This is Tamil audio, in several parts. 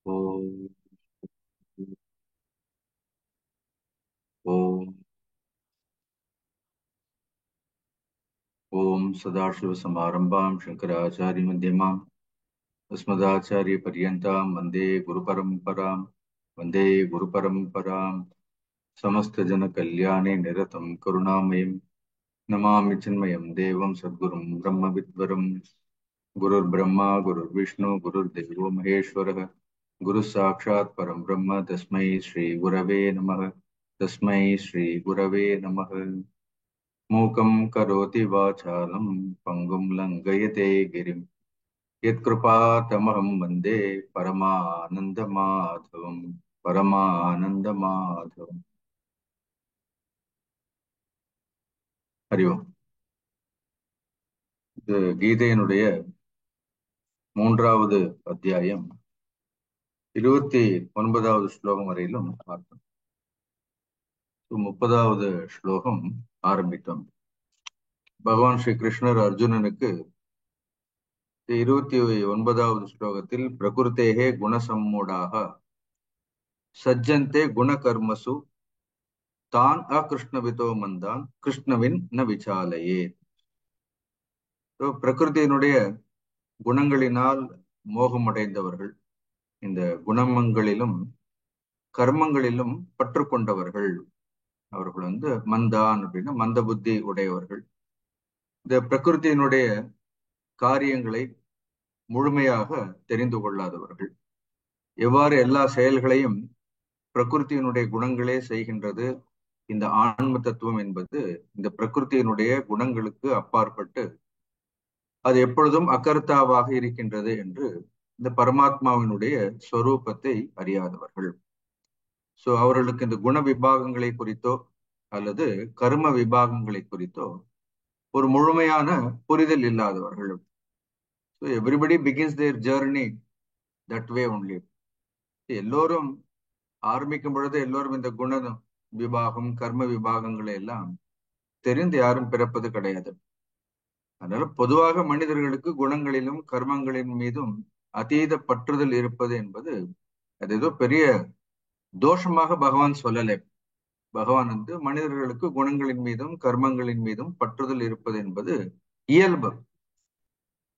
ஓம் ஓம் ஓம் சதாசிவசமாரம்பாம் சங்கராச்சாரிய மத்தியமாம் अस्मदाचार्य पर्यन्तां वन्दे गुरुपरम्परां वन्दे गुरुपरम्परां समस्त जन कल्याणे निरतं करुणामयं नमामि चिन्मयं देवं सद्गुरुं ब्रह्मविद्वरं गुरुर्ब्रह्मा गुरुर्विष्णु गुरुर्देवो महेश्वरः गुरुः साक्षात् परं ब्रह्म तस्मै श्री गुरवे नमः तस्मै श्री गुरवे नमः मूकं करोति वाचालं पङ्गुं लङ्घयते गिरिं यत्कृपातमहं वन्दे परमानन्दमाधवम् परमानन्दमाधवम् ஹரி ஓம். இது கீதையினுடைய 3வது அத்தியாயம் 29வது ஸ்லோகம் வரையிலும் பார்த்தோம். 30வது ஸ்லோகம் ஆரம்பித்தோம். பகவான் ஸ்ரீ கிருஷ்ணர் அர்ஜுனனுக்கு 29வது ஸ்லோகத்தில் பிரகிருத்தேகே குணசம்மூடாக சஜ்ஜந்தே குணகர்மசு தான் அகிருஷ்ணவிதோ மந்தான் கிருஷ்ணவின் ந விசாலையே. பிரகிருதியினுடைய குணங்களினால் மோகமடைந்தவர்கள், இந்த குணமங்களிலும் கர்மங்களிலும் பற்று கொண்டவர்கள், அவர்கள் மந்தான் அப்படின்னா மந்த புத்தி உடையவர்கள். இந்த பிரகிருதியினுடைய காரியங்களை முழுமையாக தெரிந்து கொள்ளாதவர்கள். எவ்வாறு எல்லா செயல்களையும் பிரகிருதியினுடைய குணங்களே செய்கின்றது, இந்த ஆன்ம தத்துவம் என்பது இந்த பிரகிருதியினுடைய குணங்களுக்கு அப்பாற்பட்டு அது எப்பொழுதும் அகர்த்தாவாக இருக்கின்றது என்று இந்த பரமாத்மாவினுடைய ஸ்வரூபத்தை அறியாதவர்கள். சோ அவர்களுக்கு இந்த குண விபாகங்களை குறித்தோ அல்லது கர்ம விபாகங்களை குறித்தோ ஒரு முழுமையான புரிதல் இல்லாதவர்கள். So everybody begins their journey that way only. எல்லோரும் ஆரம்பிக்கும் பொழுது எல்லோரும் இந்த குண விபாகம் கர்ம விபாகங்களை எல்லாம் தெரிந்து யாரும் பிறப்பது கிடையாது. அதனால பொதுவாக மனிதர்களுக்கு குணங்களிலும் கர்மங்களின் மீதும் அதீத பற்றுதல் இருப்பது என்பது அது ஏதோ பெரிய தோஷமாக பகவான் சொல்லலை. பகவான் மனிதர்களுக்கு குணங்களின் மீதும் கர்மங்களின் மீதும் பற்றுதல் இருப்பது என்பது இயல்பு.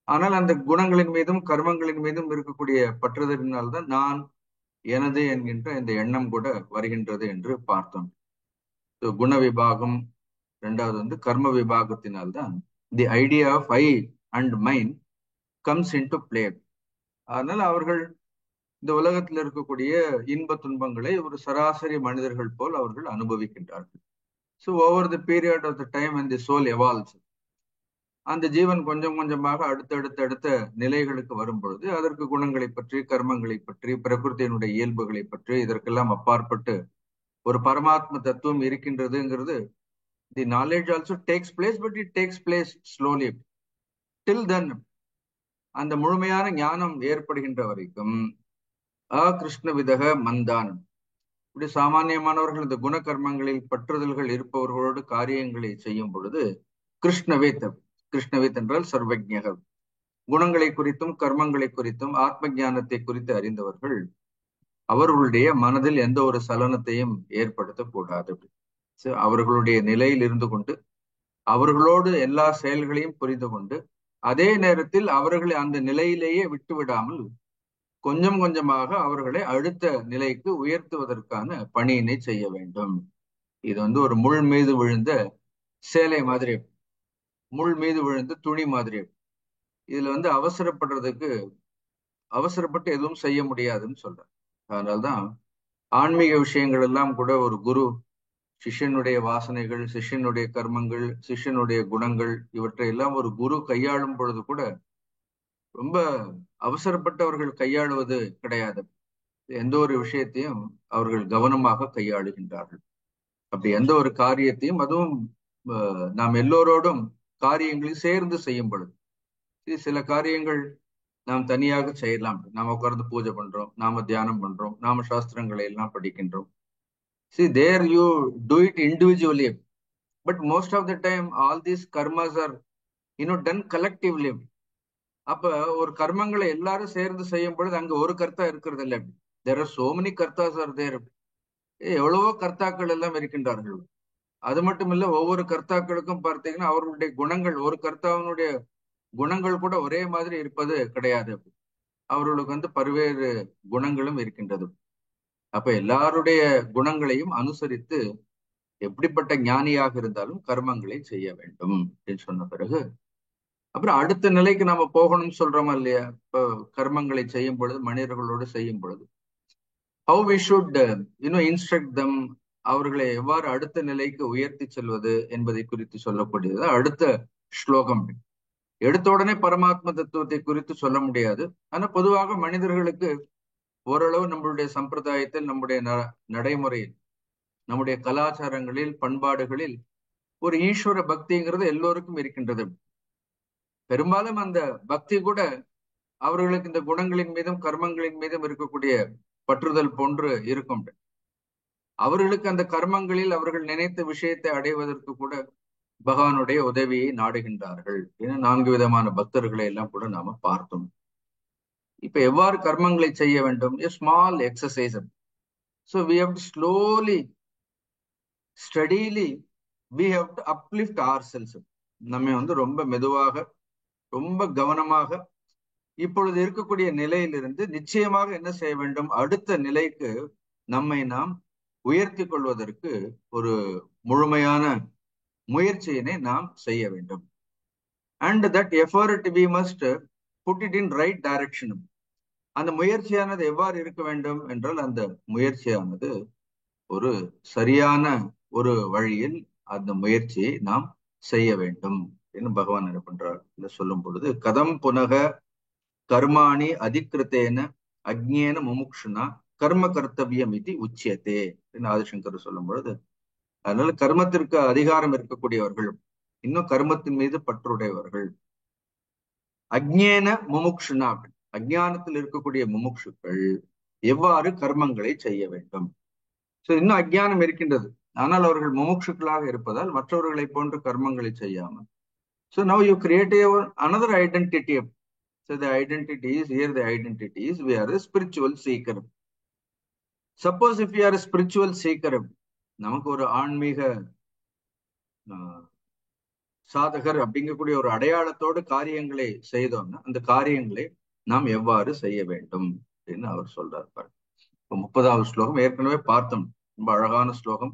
ஆனால் அந்த குணங்களின் மீதும் கர்மங்களின் மீதும் இருக்கக்கூடிய பற்றுதலினால்தான் நான் எனது என்கின்ற இந்த எண்ணம் கூட வருகின்றது என்று பார்த்தோம். குண விபாகம், இரண்டாவது கர்ம விபாகத்தினால்தான் the idea of I and mind comes into play. அதனால அவர்கள் இந்த உலகத்தில் இருக்கக்கூடிய இன்ப துன்பங்களை ஒரு சராசரி மனிதர்கள் போல் அவர்கள் அனுபவிக்கின்றார்கள். So over the period of the time when the soul evolves, அந்த ஜீவன் கொஞ்சம் கொஞ்சமாக அடுத்த நிலைகளுக்கு வரும் பொழுது அதற்கு குணங்களை பற்றி கர்மங்களை பற்றி பிரகிருத்தியினுடைய இயல்புகளை பற்றி இதற்கெல்லாம் அப்பாற்பட்டு ஒரு பரமாத்ம தத்துவம் இருக்கின்றதுங்கிறது the knowledge also takes place, but it takes place slowly. Till then அந்த முழுமையான ஞானம் ஏற்படுகின்ற வரைக்கும் கிருஷ்ண விதக மந்தான், இப்படி சாமானியமானவர்கள் இந்த குண கர்மங்களில் பற்றுதல்கள் இருப்பவர்களோடு காரியங்களை செய்யும் பொழுது கிருஷ்ணவேத், கிருஷ்ணவேத் என்றால் சர்வஜ்ஞர், குணங்களை குறித்தும் கர்மங்களை குறித்தும் ஆத்ம ஞானத்தை குறித்து அறிந்தவர்கள் அவர்களுடைய மனதில் எந்த ஒரு சலனத்தையும் ஏற்படுத்தக்கூடாது. அவர்களுடைய நிலையில் இருந்து கொண்டு அவர்களோடு எல்லா செயல்களையும் புரிந்து கொண்டு அதே நேரத்தில் அவர்களை அந்த நிலையிலேயே விட்டு விடாமல் கொஞ்சம் கொஞ்சமாக அவர்களை அடுத்த நிலைக்கு உயர்த்துவதற்கான பணியினை செய்ய வேண்டும். இது ஒரு முள் மீது விழுந்த சேலை மாதிரி, முள் மீது விழுந்த துணி மாதிரி. இதுல அவசரப்பட்டு எதுவும் செய்ய முடியாதுன்னு சொல்ற. அதனால்தான் ஆன்மீக விஷயங்கள் எல்லாம் கூட ஒரு குரு சிஷ்யனுடைய வாசனைகள், சிஷ்யனுடைய கர்மங்கள், சிஷ்யனுடைய குணங்கள், இவற்றை எல்லாம் ஒரு குரு கையாளும் பொழுது கூட ரொம்ப அவசரப்பட்டு அவர்கள் கையாளுவது கிடையாது. எந்த ஒரு விஷயத்தையும் அவர்கள் கவனமாக கையாளுகின்றார்கள். அப்படி எந்த ஒரு காரியத்தையும், அதுவும் நாம் எல்லோரோடும் காரியங்களை சேர்ந்து செய்யும் பொழுது, சில காரியங்கள் நாம் தனியாக செய்யலாம். நாம உட்கார்ந்து பூஜை பண்றோம், நாம தியானம் பண்றோம், நாம சாஸ்திரங்களை எல்லாம் படிக்கின்றோம். See, there you do it individually, but most of the time all these karmas are done collectively. அப்ப ஒரு கர்மங்களை எல்லாரும் சேர்ந்து செய்யும் பொழுது அங்க ஒரு கர்த்தா இருக்கிறது இல்லை. தேர் ஆர் சோ மெனி கர்த்தாஸ் ஆர் தேர். எவ்வளவோ கர்த்தாக்கள் எல்லாம் இருக்கின்றார்கள். அது மட்டும் இல்ல, ஒவ்வொரு கர்த்தாக்களுக்கும் பார்த்தீங்கன்னா அவர்களுடைய குணங்கள், ஒரு கர்த்தாவினுடைய குணங்கள் கூட ஒரே மாதிரி இருப்பது கிடையாது. அவர்களுக்கு பல்வேறு குணங்களும் இருக்கின்றது. அப்ப எல்லாருடைய குணங்களையும் அனுசரித்து எப்படிப்பட்ட ஞானியாக இருந்தாலும் கர்மங்களை செய்ய வேண்டும் அப்படின்னு சொன்ன பிறகு அப்புறம் அடுத்த நிலைக்கு நாம போகணும்னு சொல்றோமா இல்லையா? இப்போ கர்மங்களை செய்யும் பொழுது, மனிதர்களோடு செய்யும் பொழுது how we should instruct them, அவர்களை எவ்வாறு அடுத்த நிலைக்கு உயர்த்தி செல்வது என்பதை குறித்து சொல்லக்கூடியது அடுத்த ஸ்லோகம். எடுத்த உடனே பரமாத்ம தத்துவத்தை குறித்து சொல்ல முடியாது. ஆனா பொதுவாக மனிதர்களுக்கு ஓரளவு நம்மளுடைய சம்பிரதாயத்தில், நம்முடைய நடைமுறையில், நம்முடைய கலாச்சாரங்களில், பண்பாடுகளில் ஒரு ஈஸ்வர பக்திங்கிறது எல்லோருக்கும் இருக்கின்றது. பெரும்பாலும் அந்த பக்தி கூட அவர்களுக்கு இந்த குணங்களின் மீதும் கர்மங்களின் மீதும் இருக்கக்கூடிய பற்றுதல் போன்று இருக்கும். அவர்களுக்கு அந்த கர்மங்களில் அவர்கள் நினைத்த விஷயத்தை அடைவதற்கு கூட பகவானுடைய உதவியை நாடுகின்றார்கள். ஏன்னா 4 விதமான பக்தர்களை எல்லாம் கூட நாம பார்த்தோம். இப்ப எவ்வாறு கர்மங்களை செய்ய வேண்டும்? Small exercise. So we have to slowly, steadily, we have to uplift ourselves. நம்ம ரொம்ப மெதுவாக, ரொம்ப கவனமாக இப்பொழுது இருக்கக்கூடிய நிலையிலிருந்து நிச்சயமாக என்ன செய்ய வேண்டும்? அடுத்த நிலைக்கு நம்மை நாம் உயர்த்தி கொள்வதற்கு ஒரு முழுமையான முயற்சியினை நாம் செய்ய வேண்டும். And that effort we must put it in right direction. அந்த முயற்சியானது எவ்வாறு இருக்க வேண்டும் என்றால், அந்த முயற்சியானது ஒரு சரியான ஒரு வழியில் அந்த முயற்சியை நாம் செய்ய வேண்டும் என்று பகவான் என்ன பண்றார் இதை சொல்லும் பொழுது, கதம் புனக கர்மாணி அதிகிருத்தேன அக்ஞேன முமுக்ஷுனா கர்ம கர்த்தவியம் இது உச்சியத்தே என்று ஆதிசங்கர் சொல்லும் பொழுது, அதனால கர்மத்திற்கு அதிகாரம் இருக்கக்கூடியவர்கள், இன்னும் கர்மத்தின் மீது பற்றுடையவர்கள், அக்ஞேன முமுக்ஷுனா, அஜ்ஞானத்தில் இருக்கக்கூடிய முமுக்ஷுக்கள் எவ்வாறு கர்மங்களை செய்ய வேண்டும். சோ இன்னும் அஜ்ஞானம் இருக்கின்றது, ஆனால் அவர்கள் முமுக்ஷுக்களாக இருப்பதால் மற்றவர்களை போன்று கர்மங்களை செய்யாமல். So now you create another identity. So the identity is here. The identity is we are a spiritual seeker. Suppose if we are a spiritual seeker, நமக்கு ஒரு ஆன்மீக சாதகர் அப்படிங்கக்கூடிய ஒரு அடையாளத்தோடு காரியங்களை செய்தோம்னா அந்த காரியங்களை நாம் எவ்வாறு செய்ய வேண்டும் அப்படின்னு அவர் சொல்றார். இப்போ 30வது ஸ்லோகம் ஏற்கனவே பார்த்தோம், ரொம்ப அழகான ஸ்லோகம்.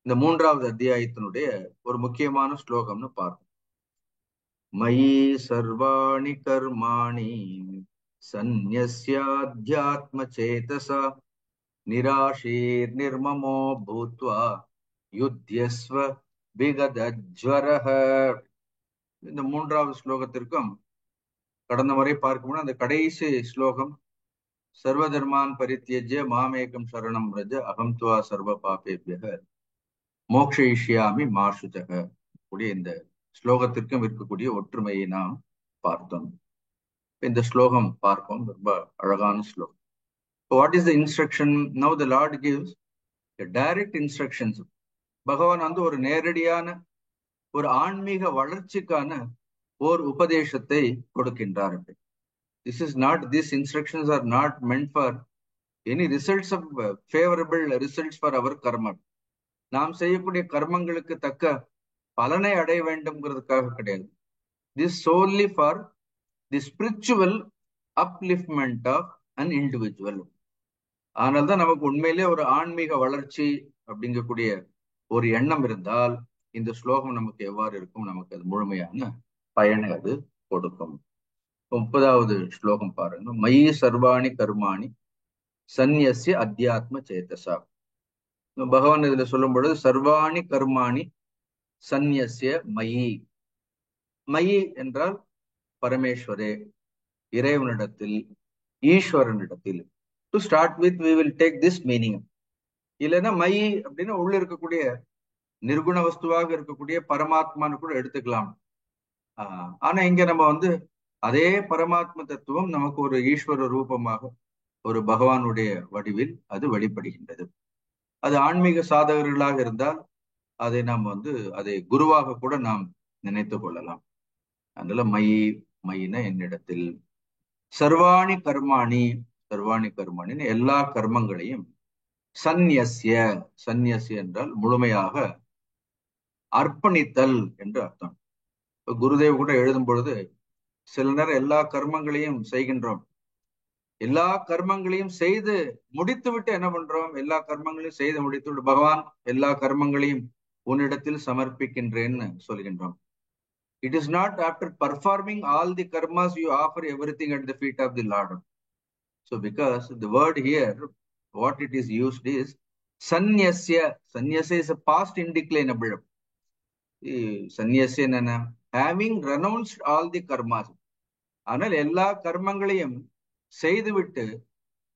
இந்த 3வது அத்தியாயத்தினுடைய ஒரு முக்கியமான ஸ்லோகம்னு பார்த்தோம். மயி சர்வாணி கர்மாணி சந்நியஸ்யாத்யாத்ம சேதசா நிராஷீர் நிர்மமோ பூத்வா யுத்யஸ்வ விகதஜ்வரஹ. இந்த 3வது ஸ்லோகத்திற்கும் கடந்த முறை பார்க்கும்போது அந்த கடைசி ஸ்லோகம், சர்வ தர்மான் பரித்யஜ்ய மாமேகம் சரணம் ரஜ அகம் துவா சர்வ பாபேபியக மோக்ஷயிஷ்யாமி மா சுஜக கூடிய இந்த ஸ்லோகத்திற்கும் இருக்கக்கூடிய ஒற்றுமையை நாம் பார்த்தோம். இந்த ஸ்லோகம் பார்ப்போம், ரொம்ப அழகான ஸ்லோகம். What is the instruction? Now the Lord gives direct instructions. பகவான் ஒரு நேரடியான ஒரு ஆன்மீக வளர்ச்சிக்கான ஓர் உபதேசத்தை கொடுக்கின்றார். These instructions are not meant for any results of favorable results for our karma. நாம் செய்யக்கூடிய கர்மங்களுக்கு தக்க பலனை அடைய வேண்டும்ங்கிறதுக்காக கிடையாது. This solely for the spiritual upliftment of an individual. ஆனால்தான் நமக்கு உண்மையிலே ஒரு ஆன்மீக வளர்ச்சி அப்படிங்கக்கூடிய ஒரு எண்ணம் இருந்தால் இந்த ஸ்லோகம் நமக்கு எவ்வாறு இருக்கும், நமக்கு அது முழுமையான பயனை அது கொடுக்கும். 30வது ஸ்லோகம் பாருங்க. மயி சர்வாணி கர்மாணி சந்நியஸ்ய அத்தியாத்ம சேதசா. பகவான் இதுல சொல்லும் பொழுது சர்வாணி கர்மாணி சந்நியஸ்ய மயி. மயி என்றால் பரமேஸ்வரே, இறைவனிடத்தில், ஈஸ்வரனிடத்தில். To start with we will take this meaning. இல்லைன்னா மயி அப்படின்னா உள்ள இருக்கக்கூடிய நிர்குண வஸ்துவாக இருக்கக்கூடிய பரமாத்மான்னு கூட எடுத்துக்கலாம். ஆனா இங்க நம்ம அதே பரமாத்ம தத்துவம் நமக்கு ஒரு ஈஸ்வர ரூபமாக ஒரு பகவானுடைய வடிவில் அது வெளிப்படுகின்றது. அது ஆன்மீக சாதகர்களாக இருந்தால் அதை நாம் அதை குருவாக கூட நாம் நினைத்து கொள்ளலாம். அதனால மயி மயின என்னிடத்தில். சர்வாணி கர்மாணி, சர்வாணி கர்மாணி எல்லா கர்மங்களையும் சந்நியஸ்ய, சந்நியஸ்ய என்றால் முழுமையாக அர்ப்பணித்தல் என்று அர்த்தம். குருதேவ் கூட எழுதும் பொழுது சில நேரம் எல்லா கர்மங்களையும் செய்கின்றோம், எல்லா கர்மங்களையும் செய்து முடித்து விட்டு என்ன பண்றோம், எல்லா கர்மங்களையும் செய்து முடித்து விட்டு பகவான் எல்லா கர்மங்களையும் உன்னிடத்தில் சமர்ப்பிக்கின்றேன்னு சொல்கின்றோம். It is not after performing all the karmas you offer everything at the feet of the Lord. So because the word here, what it is used is sanyasya. Sanyasya is a past indeclinable. Sanyasya nana, having renounced all the karmas. ஆனால் எல்லா கர்மங்களையும் செய்துவிட்டு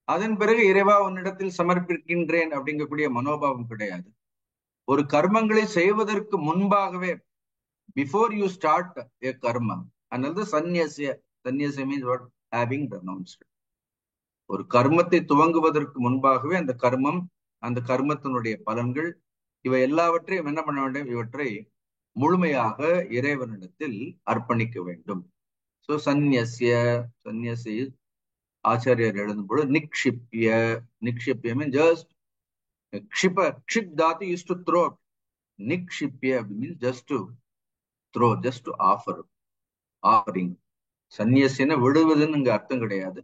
அதன் பிறகு இறைவா உன்னிடத்தில் சமர்ப்பிக்கின்றேன் அப்படிங்கக்கூடிய மனோபாவம் கிடையாது. ஒரு கர்மங்களை செய்வதற்கு முன்பாகவே, before you start a karma, another sanyasya. Sanyasya means what? Having renounced. ஒரு கர்மத்தை துவங்குவதற்கு முன்பாகவே அந்த கர்மம், அந்த கர்மத்தினுடைய பலன்கள், இவை எல்லாவற்றையும் என்ன பண்ண வேண்டும், இவற்றை முழுமையாக இறைவனிடத்தில் அர்ப்பணிக்க வேண்டும். சோ சந்நியஸ்ய, சந்நியசி ஆச்சாரியர் எழுதும் பொழுது நிக்ஷிப்ய, நிக்ஷிப்ய மீன் ஜஸ்ட் க்ஷிப, க்ஷிப் தாத்து யூஸ் டு த்ரோ. நிக்ஷிப்ய means just to throw, just to offer, offering. சந்நியசின விடுவதுன்னு இங்க அர்த்தம் கிடையாது.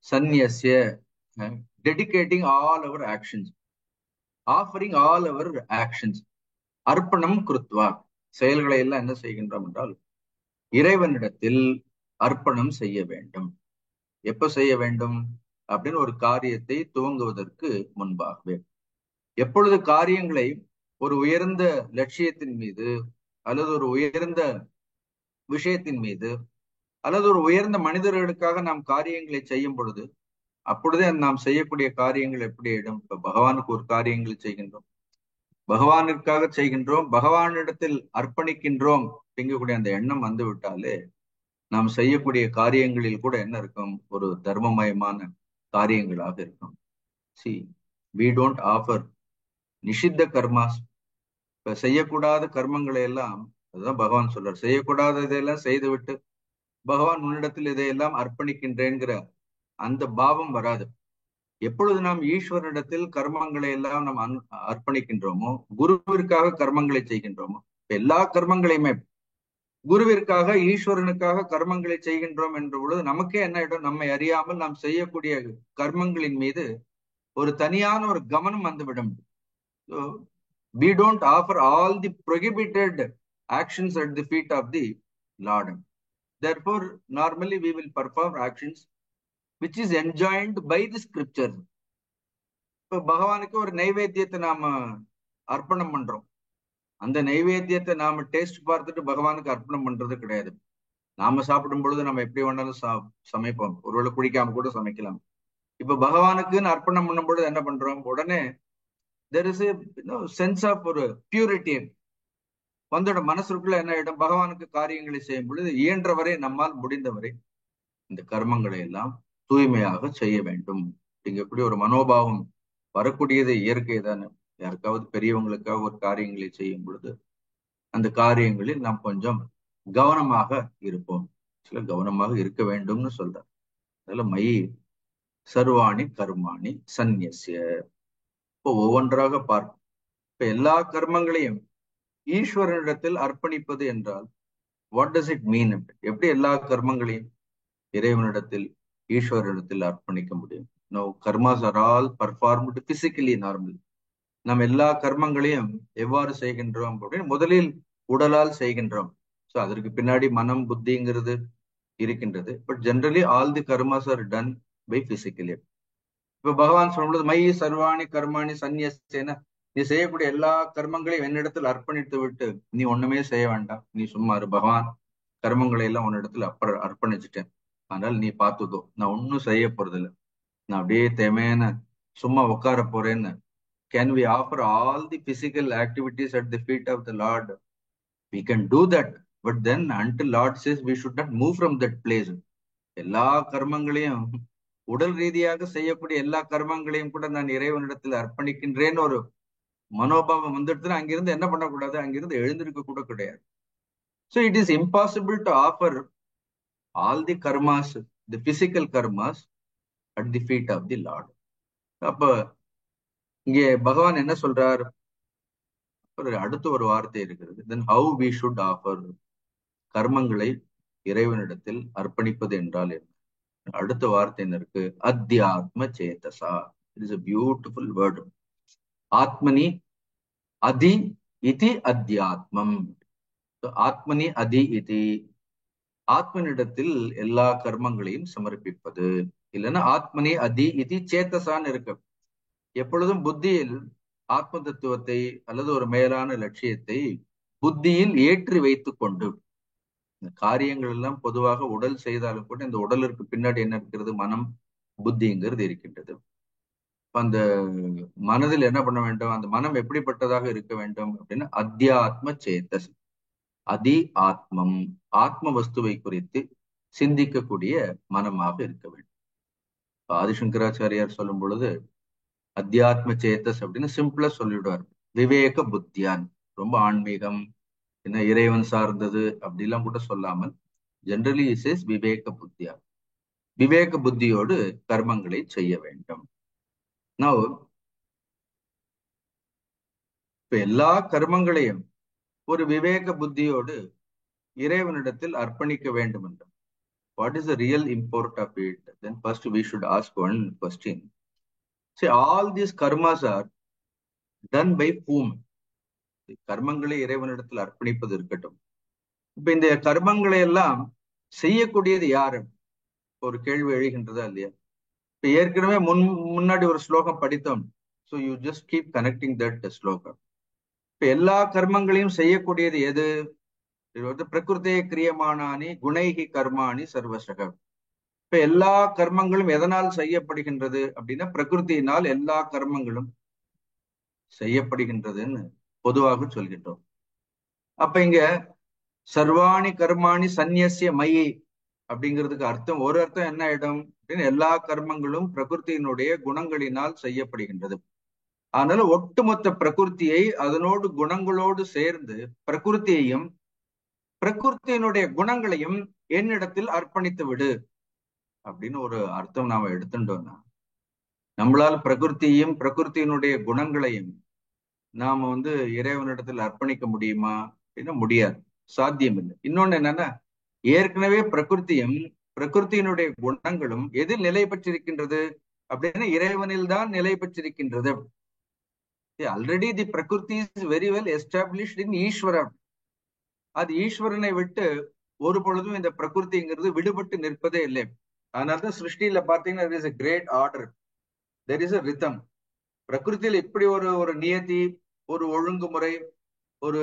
சந்நியஸ்ய dedicating all our actions, offering all our actions. அர்ப்பணம் கிருத்வா, செயல்களை எல்லாம் என்ன செய்கின்றோம் என்றால் இறைவனிடத்தில் அர்ப்பணம் செய்ய வேண்டும். எப்ப செய்ய வேண்டும் அப்படின்னு ஒரு காரியத்தை துவங்குவதற்கு முன்பாகவே. எப்பொழுது காரியங்களை ஒரு உயர்ந்த லட்சியத்தின் மீது அல்லது ஒரு உயர்ந்த விஷயத்தின் மீது அல்லது ஒரு உயர்ந்த மனிதர்களுக்காக நாம் காரியங்களை செய்யும் பொழுது, அப்பொழுதே நாம் செய்யக்கூடிய காரியங்கள் எப்படி இடம். இப்ப பகவானுக்கு ஒரு காரியங்களை செய்கின்றோம், பகவானிற்காக செய்கின்றோம், பகவானிடத்தில் அர்ப்பணிக்கின்றோம் அப்படிங்கக்கூடிய அந்த எண்ணம் வந்து விட்டாலே நாம் செய்யக்கூடிய காரியங்களில் கூட என்ன இருக்கும், ஒரு தர்மமயமான காரியங்களாக இருக்கும். See, we don't offer நிஷித்த கர்மாஸ். இப்ப செய்யக்கூடாத கர்மங்களை எல்லாம், அதுதான் பகவான் சொல்றார், செய்யக்கூடாததையெல்லாம் செய்துவிட்டு பகவான் உன்னிடத்தில் இதையெல்லாம் அர்ப்பணிக்கின்றேங்கிற அந்த பாவம் வராது. எப்பொழுது நாம் ஈஸ்வரனிடத்தில் கர்மங்களை எல்லாம் நாம் அர்ப்பணிக்கின்றோமோ, குருவிற்காக கர்மங்களை செய்கின்றோமோ, எல்லா கர்மங்களையுமே குருவிற்காக ஈஸ்வரனுக்காக கர்மங்களை செய்கின்றோம் என்ற பொழுது நமக்கே என்ன இடம், நம்மை அறியாமல் நாம் செய்யக்கூடிய கர்மங்களின் மீது ஒரு தனியான ஒரு கவனம் வந்துவிடும். So, we don't offer all the prohibited actions at the feet of the Lord. Therefore, normally we will perform actions which is enjoined by the scripture. இப்ப பகவானுக்கு ஒரு நைவேத்தியத்தை நாம அர்ப்பணம் பண்றோம், அந்த நைவேத்தியத்தை நாம டேஸ்ட் பார்த்துட்டு பகவானுக்கு அர்ப்பணம் பண்றது கிடையாது. நாம சாப்பிடும் பொழுது நம்ம எப்படி வேணாலும் சமைப்போம், ஒருவேளை குடிக்காம கூட சமைக்கலாம். இப்ப பகவானுக்குன்னு அர்ப்பணம் பண்ணும் பொழுது என்ன பண்றோம், உடனே there is a sense of ஒரு பியூரிட்டி வந்தோட மனசுக்குள்ள என்ன ஆயிடும், பகவானுக்கு காரியங்களை செய்யும் பொழுது இயன்றவரை நம்மால் முடிந்தவரை இந்த கர்மங்களை எல்லாம் தூய்மையாக செய்ய வேண்டும் அப்படிங்கக்கூடிய ஒரு மனோபாவம் வரக்கூடியது இயற்கை தானே. யாருக்காவது பெரியவங்களுக்காக ஒரு காரியங்களை செய்யும் பொழுது அந்த காரியங்களில் நாம் கொஞ்சம் கவனமாக இருப்போம், சில கவனமாக இருக்க வேண்டும்னு சொல்றார். அதுல மயி சர்வாணி கர்மாணி சந்நியஸ்ய. இப்போ ஒவ்வொன்றாக பார்ப்போம். இப்ப எல்லா கர்மங்களையும் ஈஸ்வரனிடத்தில் அர்ப்பணிப்பது என்றால் வாட் டஸ் இட் மீன்? எப்படி எல்லா கர்மங்களையும் இறைவனிடத்தில் ஈஸ்வரனிடத்தில் அர்ப்பணிக்க முடியும்? No, karmas are all performed physically normal. நம்ம எல்லா கர்மங்களையும் எவ்வாறு செய்கின்றோம் அப்படின்னு முதலில் உடலால் செய்கின்றோம். ஸோ அதற்கு பின்னாடி மனம் புத்திங்கிறது இருக்கின்றது. But generally all the karmas are done by physically. இப்ப பகவான் சொல்லும்போது மை சர்வாணி கர்மாணி சந்நியஸ்தேன, நீ செய்யக்கூடிய எல்லா கர்மங்களையும் என்னிடத்தில் அர்ப்பணித்து விட்டு நீ ஒண்ணுமே செய்ய வேண்டாம், நீ சும்மா இரு, பகவான் கர்மங்களை எல்லாம் உன்னிடத்தில் அர்ப்பணிச்சுட்டேன், ஆனால் நீ பார்த்துக்கோ, நான் ஒன்னும் செய்ய போறதில்லை, நான் அப்படியே தேமையான சும்மா உட்கார போறேன்னு. Can we offer all the physical activities at the feet of the Lord? We can do that, but then until Lord says we should not move from that place. எல்லா கர்மங்களையும் உடல் ரீதியாக செய்யக்கூடிய எல்லா கர்மங்களையும் கூட நான் இறைவனிடத்தில் அர்ப்பணிக்கின்றேன்னு ஒரு மனோபாவம் வந்துடுதுன்னா அங்கிருந்து என்ன பண்ணக்கூடாது, அங்கிருந்து எழுந்திருக்க கூட கிடையாது. So it is impossible to offer all the karmas, the physical karmas at the feet of the Lord. அப்ப இங்கே பகவான் என்ன சொல்றார்? அடுத்த ஒரு வார்த்தை இருக்கிறது. Then how we should offer, கர்மங்களை இறைவனிடத்தில் அர்ப்பணிப்பது என்றால் என்ன? அடுத்த வார்த்தை என்ன இருக்கு? அத்தியாத்ம சேதசா. It is a beautiful word. ஆத்மனி அதி இதி அத்தியாத்மம். ஆத்மனி அதி இதி, ஆத்மனிடத்தில் எல்லா கர்மங்களையும் சமர்ப்பிப்பது. இல்லைன்னா ஆத்மனி அதி இதி சேத்தசான்னு இருக்கு. எப்பொழுதும் புத்தியில் ஆத்ம தத்துவத்தை அல்லது ஒரு மேலான லட்சியத்தை புத்தியில் ஏற்றி வைத்துக் கொண்டு, இந்த காரியங்கள் எல்லாம் பொதுவாக உடல் செய்தாலும் கூட இந்த உடலுக்கு பின்னாடி என்ன இருக்கிறது? மனம், புத்திங்கிறது இருக்கின்றது. அந்த மனதில் என்ன பண்ண வேண்டும்? அந்த மனம் எப்படிப்பட்டதாக இருக்க வேண்டும் அப்படின்னா அத்தியாத்ம சேத்தஸ், அதி ஆத்மம், ஆத்ம வஸ்துவை குறித்து சிந்திக்கக்கூடிய மனமாக இருக்க வேண்டும். ஆதிசங்கராச்சாரியார் சொல்லும் பொழுது அத்தியாத்ம சேத்தஸ் அப்படின்னு சிம்பிளா சொல்லிவிடுவார். விவேக புத்தியான், ரொம்ப ஆன்மீகம், என்ன இறைவன் சார்ந்தது அப்படிலாம் கூட சொல்லாமல் ஜெனரலி இஸ் விவேக புத்தியா, விவேக புத்தியோடு கர்மங்களை செய்ய வேண்டும். நான் இப்ப எல்லா கர்மங்களையும் ஒரு விவேக புத்தியோடு இறைவனிடத்தில் அர்ப்பணிக்க வேண்டும் என்று. What is the real import of it? Then first we should ask one question. See, all these karmas are done by whom? கர்மங்களை இறைவனிடத்தில் அர்ப்பணிப்பது இருக்கட்டும். இப்ப இந்த கர்மங்களை எல்லாம் செய்யக்கூடியது யாரு? ஒரு கேள்வி எழுகின்றதா இல்லையா? இப்ப ஏற்கனவே முன்னாடி ஒரு ஸ்லோகம் படித்தோம். So you just keep connecting that ஸ்லோகம். இப்ப எல்லா கர்மங்களையும் செய்யக்கூடியது எது? பிரகிருதே கிரியமானானி குணைகி கர்மாணி சர்வசகம். இப்ப எல்லா கர்மங்களும் எதனால் செய்யப்படுகின்றது அப்படின்னா பிரகிருத்தினால் எல்லா கர்மங்களும் செய்யப்படுகின்றதுன்னு பொதுவாக சொல்கின்றோம். அப்ப இங்க சர்வாணி கர்மாணி சந்நியசிய மயி அப்படிங்கிறதுக்கு அர்த்தம், ஒரு அர்த்தம் என்ன ஆயிடும் அப்படின்னு, எல்லா கர்மங்களும் பிரகிருத்தியினுடைய குணங்களினால் செய்யப்படுகின்றது. அதனால ஒட்டுமொத்த பிரகிருத்தியை அதனோடு குணங்களோடு சேர்ந்து பிரகிருத்தியையும் பிரகிருத்தியினுடைய குணங்களையும் என்னிடத்தில் அர்ப்பணித்து விடு அப்படின்னு ஒரு அர்த்தம் நாம எடுத்துட்டோம்னா, நம்மளால் பிரகிருத்தியும் பிரகிருத்தியினுடைய குணங்களையும் நாம இறைவனிடத்தில் அர்ப்பணிக்க முடியுமா அப்படின்னா முடியாது, சாத்தியம் இல்லை. இன்னொன்னு என்னன்னா, ஏற்கனவே பிரகிருத்தியும் பிரகிருத்தியினுடைய குணங்களும் எதில் நிலை பெற்றிருக்கின்றது அப்படின்னா இறைவனில் தான் நிலை பெற்றிருக்கின்றது. Already the prakriti is very well established in Eswaran. அது ஈஸ்வரனை விட்டு ஒரு பொழுதும் இந்த பிரகிருதிங்கிறது விடுபட்டு நிற்பதே இல்லை. அதனால்தான் சிருஷ்டியில பாத்தீங்கன்னா there is a great order, there is a rhythm. பிரகிருதியில் இப்படி ஒரு நியதி, ஒரு ஒழுங்குமுறை ஒரு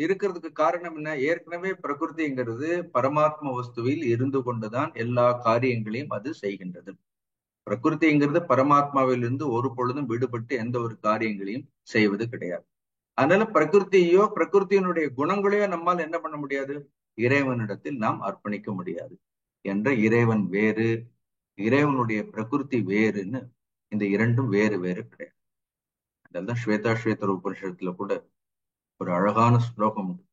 இருக்கிறதுக்கு காரணம் என்ன? ஏற்கனவே பிரகிருதிங்கிறது பரமாத்ம வஸ்துவில் இருந்து கொண்டுதான் எல்லா காரியங்களையும் அது செய்கின்றது. பிரகிருதிங்கிறது பரமாத்மாவில் இருந்து ஒரு பொழுதும் விடுபட்டு எந்த ஒரு காரியங்களையும் செய்வது கிடையாது. அதனால பிரகிருதியோ பிரகிருத்தியினுடைய குணங்களையோ நம்மால் என்ன பண்ண முடியாது? இறைவனிடத்தில் நாம் அர்ப்பணிக்க முடியாது. என்ற இறைவன் வேறு, இறைவனுடைய பிரகிருதி வேறுன்னு, இந்த இரண்டும் வேறு வேறு கிடையாது. அதெல்லாம் ஸ்வேதாஸ்வேதர் உபனிஷத்துல கூட ஒரு அழகான ஸ்லோகம் உண்டு.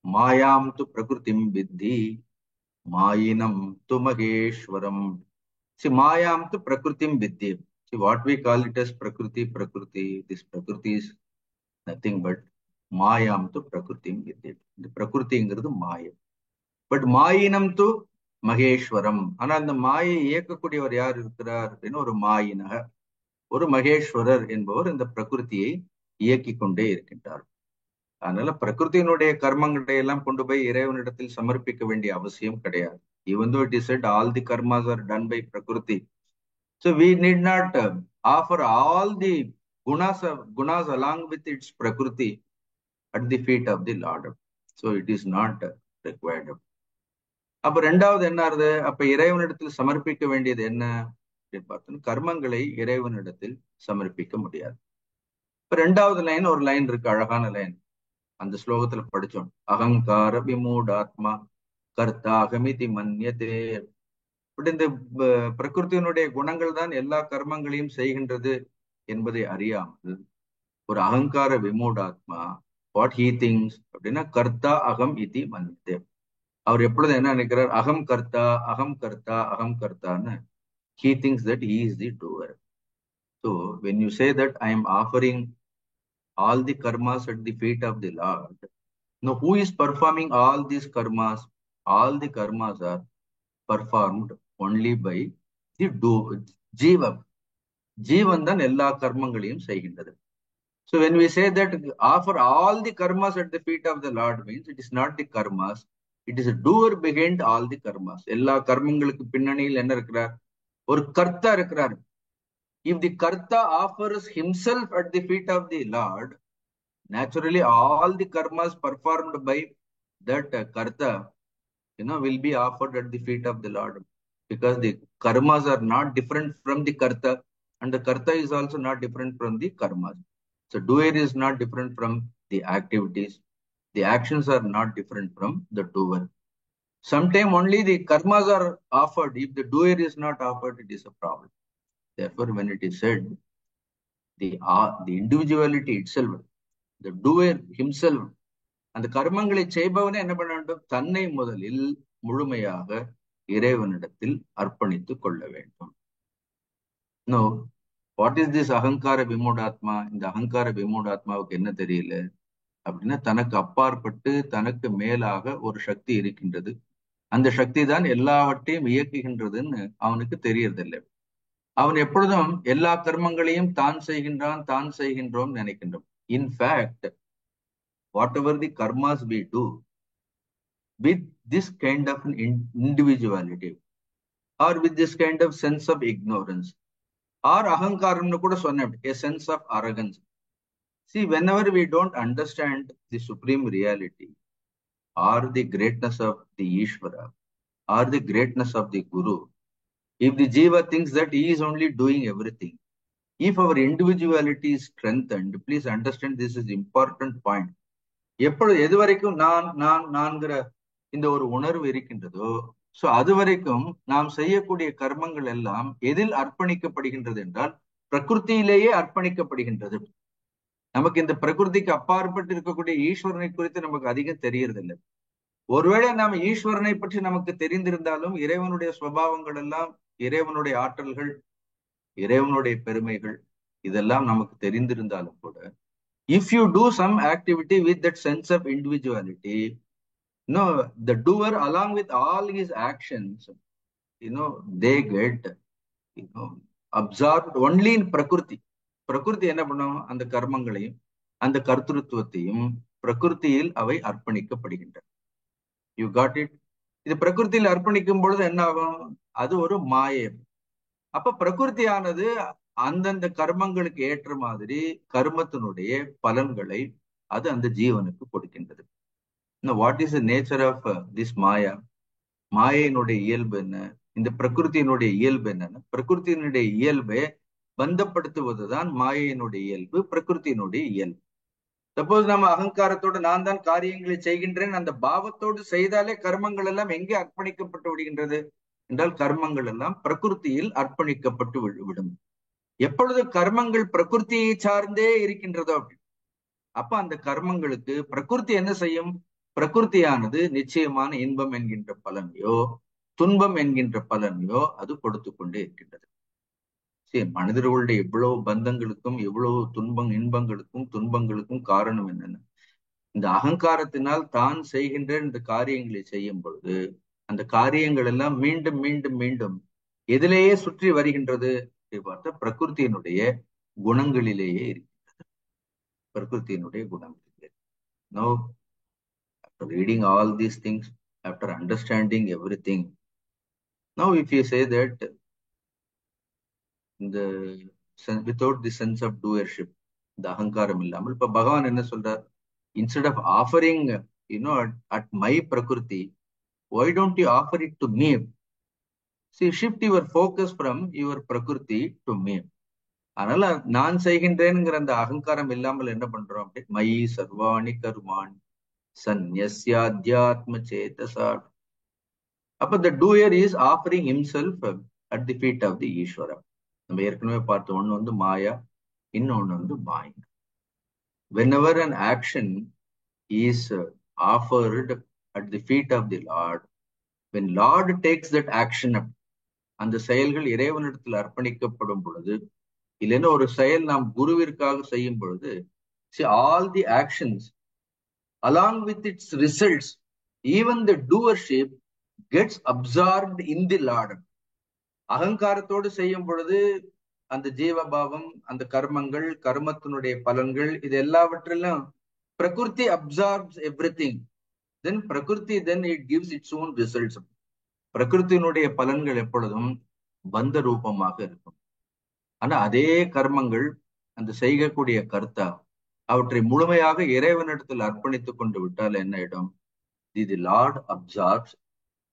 மாயாம் து பிரகிருதிம் வித்தி மாயினம் து மகேஸ்வரம். மாயாம் து பிரகிருதிம் வித்தி. What we call it as prakriti, this prakriti is nothing but மாயாம் து பிரகிருதிம் வித்தி. இந்த பிரகிருதிங்கிறது மாயம். பட் மாயினம் து மகேஸ்வரம். ஆனா அந்த மாயை இயக்கக்கூடியவர் யார் இருக்கிறார் அப்படின்னு, ஒரு மாயினக, ஒரு மகேஸ்வரர் என்பவர் இந்த பிரகிருதியை இயக்கி கொண்டே இருக்கின்றார். அதனால பிரகிருத்தியினுடைய கர்மங்களை எல்லாம் கொண்டு போய் இறைவனிடத்தில் சமர்ப்பிக்க வேண்டிய அவசியம் கிடையாது. Even though it is said all the karmas are done by Prakriti, so we need not offer all the gunas along with its Prakriti at the feet of the Lord. So it is not required. அப்ப ரெண்டாவது என்ன ஆறுது? அப்ப இறைவனிடத்தில் சமர்ப்பிக்க வேண்டியது என்ன அப்படின்னு பார்த்தோம், கர்மங்களை இறைவனிடத்தில் சமர்ப்பிக்க முடியாது. இப்ப ரெண்டாவது லைன், ஒரு லைன் இருக்கு, அழகான லைன், அந்த ஸ்லோகத்துல படிச்சோம். அகங்கார விமூடாத்மா கர்த்தாகமிதி மன்யதே. இந்த பிரகிருத்தியினுடைய குணங்கள் தான் எல்லா கர்மங்களையும் செய்கின்றது என்பதை அறியாமல் ஒரு அகங்கார விமூடாத்மா, வாட் ஹீ திங்ஸ் அப்படின்னா கர்த்தா அகம் இதி மன்யதே, அவர் எப்பொழுது என்ன நினைக்கிறார்? அகம் கர்த்தா, அகம் கர்த்தா, அகம் கர்த்தான்னு. He thinks that he is the doer. So when you say that I am offering all the karmas at the feet of the Lord, now who is performing all these karmas? All the karmas are performed only by the Jiva. Jivan தான் எல்லா கர்மங்களையும் செய்கின்றது. So when we say that offer all the karmas at the feet of the Lord means it is not the karmas, it is a doer behind all the karmas. எல்லா கர்மங்களுக்கு பின்னணியில் என்ன இருக்கிறார்? ஒரு கர்த்தா இருக்கிறார். If the karta offers himself at the feet of the Lord, naturally all the karmas performed by that karta, will be offered at the feet of the Lord, because the karmas are not different from the karta, and the karta is also not different from the karmas. So doer is not different from the activities. The actions are not different from the doer. Sometimes only the karmas are offered. If the doer is not offered, it is a problem. Therefore, when it is said, the individuality itself, the doer himself, அந்த கர்மங்களை செய்பவனே என்ன பண்ண வேண்டும்? தன்னை முதலில் முழுமையாக இறைவனிடத்தில் அர்ப்பணித்துக் கொள்ள வேண்டும். நோ, வாட் இஸ் திஸ் அகங்கார விமூடாத்மா? இந்த அகங்கார விமூடாத்மாவுக்கு என்ன தெரியல அப்படின்னா, தனக்கு அப்பாற்பட்டு தனக்கு மேலாக ஒரு சக்தி இருக்கின்றது, அந்த சக்தி தான் எல்லாவற்றையும் இயக்குகின்றதுன்னு அவனுக்கு தெரியறதில்லை. அவன் எப்பொழுதும் எல்லா கர்மங்களையும் தான் செய்கின்றான், தான் செய்கின்றோம் நினைக்கின்றோம். In fact whatever the karmas we do, with this kind of an individuality or with this kind of sense of ignorance or ahankaram kuda sonna, a sense of arrogance. See, whenever we don't understand the supreme reality or the greatness of the Ishvara or the greatness of the Guru, if the Jiva thinks that he is only doing everything, if our individuality is strengthened, please understand this is important point. எப்பொழுது எது வரைக்கும் நான்கிற இந்த ஒரு உணர்வு இருக்கின்றதோ, சோ அது வரைக்கும் நாம் செய்யக்கூடிய கர்மங்கள் எல்லாம் எதில் அர்ப்பணிக்கப்படுகின்றது என்றால் பிரகிருத்தியிலேயே அர்ப்பணிக்கப்படுகின்றது. நமக்கு இந்த பிரகிருதிக்கு அப்பாற்பட்டு இருக்கக்கூடிய ஈஸ்வரனை குறித்து நமக்கு அதிகம் தெரியறதில்லை. ஒருவேளை நாம் ஈஸ்வரனை பற்றி நமக்கு தெரிந்திருந்தாலும் இறைவனுடைய சுபாவங்கள் எல்லாம், இறைவனுடைய ஆற்றல்கள், இறைவனுடைய பெருமைகள் இதெல்லாம் நமக்கு தெரிந்திருந்தாலும் கூட, if you do some activity with that sense of individuality, the doer along with all his actions, they get, absorbed only in prakriti. பிரகிருதி என்ன பண்ணும்? அந்த கர்மங்களையும் அந்த கர்த்திருவத்தையும் பிரகிருத்தியில் அவை அர்ப்பணிக்கப்படுகின்றன. You got it? இது பிரகிருத்தியில் அர்ப்பணிக்கும் பொழுது என்ன ஆகும்? அது ஒரு மாயை. அப்ப பிரகிருதியானது அந்தந்த கர்மங்களுக்கு ஏற்ற மாதிரி கர்மத்தினுடைய பலன்களை அது அந்த ஜீவனுக்கு கொடுக்கின்றது. What is the nature of this maya? மாயையினுடைய இயல்பு என்ன? இந்த பிரகிருத்தியினுடைய இயல்பு என்னன்னா, பிரகிருத்தியினுடைய இயல்பை பந்தப்படுத்துவதுதான் மாயையினுடைய இயல்பு, பிரகிருத்தியினுடைய இயல்பு. சப்போஸ் நம்ம அகங்காரத்தோடு நான் தான் காரியங்களை செய்கின்றேன் அந்த பாவத்தோடு செய்தாலே கர்மங்கள் எல்லாம் எங்கே அர்ப்பணிக்கப்பட்டு விடுகின்றது என்றால், கர்மங்கள் எல்லாம் பிரகிருத்தியில் அர்ப்பணிக்கப்பட்டு விடும். எப்பொழுது கர்மங்கள் பிரகிருத்தியை சார்ந்தே இருக்கின்றதோ அப்ப அந்த கர்மங்களுக்கு பிரகிருதி என்ன செய்யும்? பிரகிருத்தியானது நிச்சயமான இன்பம் என்கின்ற பலனையோ துன்பம் என்கின்ற பலனையோ அது கொடுத்து கொண்டே இருக்கின்றது. சரி, மனிதர்களுடைய எவ்வளவு பந்தங்களுக்கும் எவ்வளவு இன்பங்களுக்கும் துன்பங்களுக்கும் காரணம் என்னன்னு, இந்த அகங்காரத்தினால் தான் செய்கின்ற இந்த காரியங்களை செய்யும் பொழுது அந்த காரியங்கள் எல்லாம் மீண்டும் மீண்டும் மீண்டும் எதிலேயே சுற்றி வருகின்றது பார்த்தா பிரகிருத்தியினுடைய குணங்களிலேயே இருக்கின்றது. பிரகிருத்தியினுடைய குணங்களிலே. Now, after reading all these things, after understanding everything, now if you say that without the sense of doership, இந்த அகங்காரம் இல்லாமல், இப்ப பகவான் என்ன சொல்றார்? Instead of offering, at my prakriti, why don't you offer it to me? See, shift your focus from your prakriti to me. அதனால நான் செய்கின்றேன்ங்கிற அந்த அகங்காரம் இல்லாமல் என்ன பண்றோம்? அப்படி மயி சர்வாணி கர்மாணி சந்நியாத்ம சேதசா. அப்ப the doer is offering himself at the feet of the ஈஸ்வரா. நம்ம ஏற்கனவே பார்த்த ஒண்ணு வந்து மாயா, இன்னொன்னு வந்து மாயா. Whenever an action is offered at the feet of the Lord. When Lord takes that action up, அந்த செயல்கள் இறைவனிடத்தில் அர்ப்பணிக்கப்படும் பொழுது, இல்லைன்னா ஒரு செயல் நாம் குருவிற்காக செய்யும் பொழுது, see all the actions along with its results, even the doership gets absorbed in the Lord. அகங்காரத்தோடு செய்யும் பொழுது அந்த ஜீவபாவம், அந்த கர்மங்கள், கர்மத்தினுடைய பலன்கள், இது எல்லாவற்றிலும் பிரகிருதி அப்சார்ப்ஸ் எவ்ரிதிங். தென் பிரகிருதி then it gives its own results. பிரகிருத்தினுடைய பலன்கள் எப்பொழுதும் பந்த ரூபமாக இருக்கும். ஆனா அதே கர்மங்கள் அந்த செய்யக்கூடிய கர்த்தா அவற்றை முழுமையாக இறைவனிடத்தில் அர்ப்பணித்துக் கொண்டு விட்டால் என்ன இடம்? The lord absorbs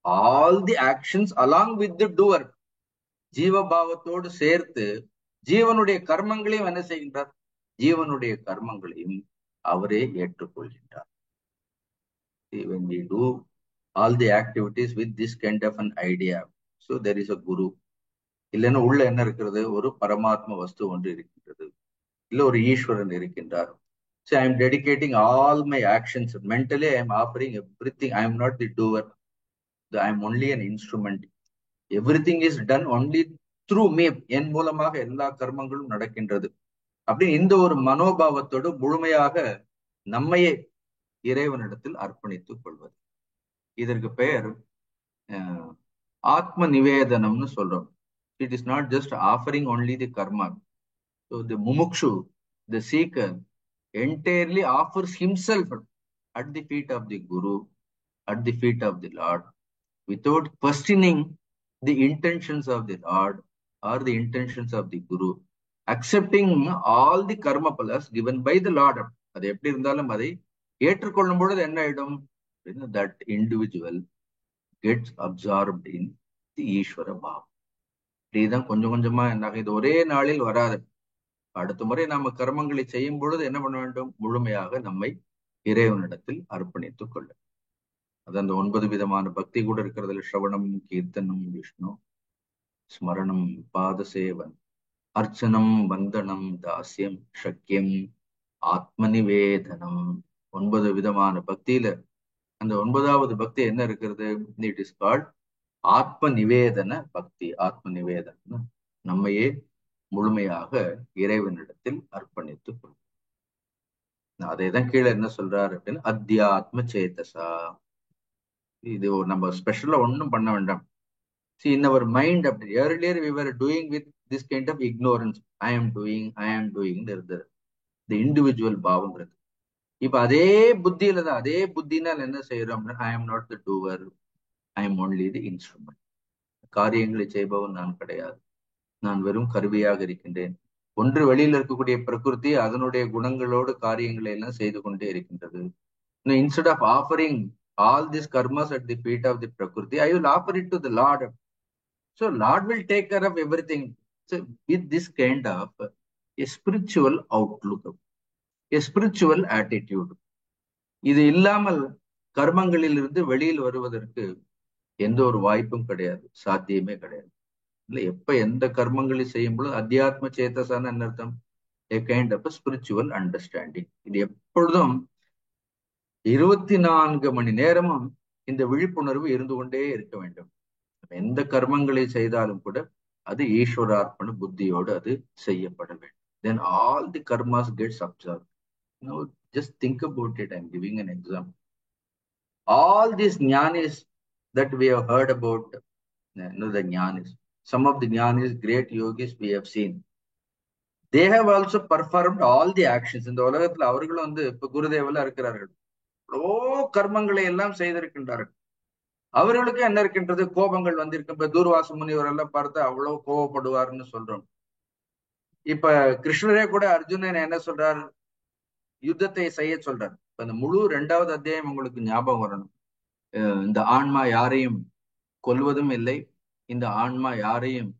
all the actions along with the doer. ஜீவபாவத்தோடு சேர்த்து ஜீவனுடைய கர்மங்களையும் என்ன செய்கின்றார்? ஜீவனுடைய கர்மங்களையும் அவரே ஏற்றுக்கொள்கின்றார். When we do all the activities with this kind of an idea, so there is a guru. இல்லைன்னா உள்ள என்ன இருக்கிறது? ஒரு பரமாத்ம வஸ்து ஒன்று இருக்கின்றது, இல்ல ஒரு ஈஸ்வரன் இருக்கின்றார். So I am dedicating all my actions mentally. I am offering everything. I am not the doer. I am only an instrument. Everything is done only through me. என் மூலமாக எல்லா கர்மங்களும் நடக்கின்றது. அப்படி இந்த ஒரு மனோபாவத்தோடு முழுமையாக நம்மையே இறைவனிடத்தில் அர்ப்பணித்துக் கொள்வது. இதற்கு பெயர் ஆத்ம நிவேதனம்னு சொல்றோம். It is not just offering only the karma. So the mumukshu, the seeker, entirely offers himself at the feet of the Guru, at the feet of the Lord, without questioning the intentions of the Lord or the intentions of the Guru, accepting all the karma palas given by the Lord. அது எப்படி இருந்தாலும் அதை ஏற்றுக்கொள்ளும் பொழுது என்ன ஆயிடும்? That individual gets absorbed in the ஈஸ்வர பாவம். இதுதான் கொஞ்சம் கொஞ்சமா என்ன, இது ஒரே நாளில் வராது. அடுத்த முறை நாம கர்மங்களை செய்யும் பொழுது என்ன பண்ண வேண்டும்? முழுமையாக நம்மை இறைவனிடத்தில் அர்ப்பணித்துக் கொள்ள. அது அந்த 9 விதமான பக்தி கூட இருக்கிறதுல ஸ்ரவணம், கீர்த்தனம், விஷ்ணு ஸ்மரணம், பாதசேவன், அர்ச்சனம், வந்தனம், தாஸ்யம், சக்கியம், ஆத்ம நிவேதனம். 9 விதமான பக்தியில அந்த 9வது பக்தி என்ன இருக்கிறது? இட் இஸ் கால்ட் ஆத்ம நிவேதன பக்தி. ஆத்ம நிவேதனம் நம்மையே முழுமையாக இறைவனிடத்தில் அர்ப்பணித்துக் கொள்ளும். அதேதான் கீழே என்ன சொல்றாரு அப்படின்னு, அத்தியாத்ம சேதசா. இது நம்ம ஸ்பெஷலா ஒன்னும் பண்ண வேண்டாம். See, in our mind, earlier we were doing with this kind of ignorance. I am doing, the individual பாவங்கிறது. இப்ப அதே புத்தியில தான், அதே புத்தினால் என்ன செய்யறோம்? I am not the doer, I am only the instrument. காரியங்களை செய்பவன் நான் கிடையாது, நான் வெறும் கருவியாக இருக்கின்றேன். ஒன்று வெளியில் இருக்கக்கூடிய பிரகிருதி அதனுடைய குணங்களோடு காரியங்களை எல்லாம் செய்து கொண்டே இருக்கின்றது. Instead of offering all these karmas at the feet of the prakriti, I will offer it to the Lord. So Lord will take care of everything. So with this kind of a spiritual outlook, a spiritual attitude, இது இல்லாமல் கர்மங்களில் இருந்து வெளியில் வருவதற்கு எந்த ஒரு வாய்ப்பும் கிடையாது, சாத்தியமே கிடையாது. இல்ல எப்ப எந்த கர்மங்களை செய்யும் பொழுது அத்தியாத்ம சேத்தசான என்ன அர்த்தம்? a kind of a spiritual understanding. இது எப்பொழுதும் 24 மணி நேரமும் இந்த விழிப்புணர்வு இருந்து கொண்டே இருக்க வேண்டும். எந்த கர்மங்களை செய்தாலும் கூட அது ஈஸ்வரார்ப்பண புத்தியோடு அது செய்யப்பட வேண்டும். Then all the karmas gets absorbed. Now just think about it. I'm giving an example. All these jnanis that we have heard about, the jnanis, some of the jnanis, great yogis we have seen, they have also performed all the actions. இந்த உலகத்துல அவர்களும் இப்ப குருதேவலா இருக்கிறார்கள், எவ்வளோ கர்மங்களை எல்லாம் செய்திருக்கின்றார்கள். அவர்களுக்கு என்ன இருக்கின்றது? கோபங்கள் வந்திருக்கு. இப்ப தூர்வாச முனிவர் எல்லாம் பார்த்து அவ்வளவு கோபப்படுவார்னு சொல்றோம். இப்ப கிருஷ்ணரே கூட அர்ஜுனன் என்ன சொல்றார்? யுத்தத்தை செய்ய சொல்றார். அந்த முழு 2வது அத்தியாயம் உங்களுக்கு ஞாபகம் வரணும். இந்த ஆன்மா யாரையும் கொல்வதும் இல்லை, இந்த ஆன்மா யாரையும்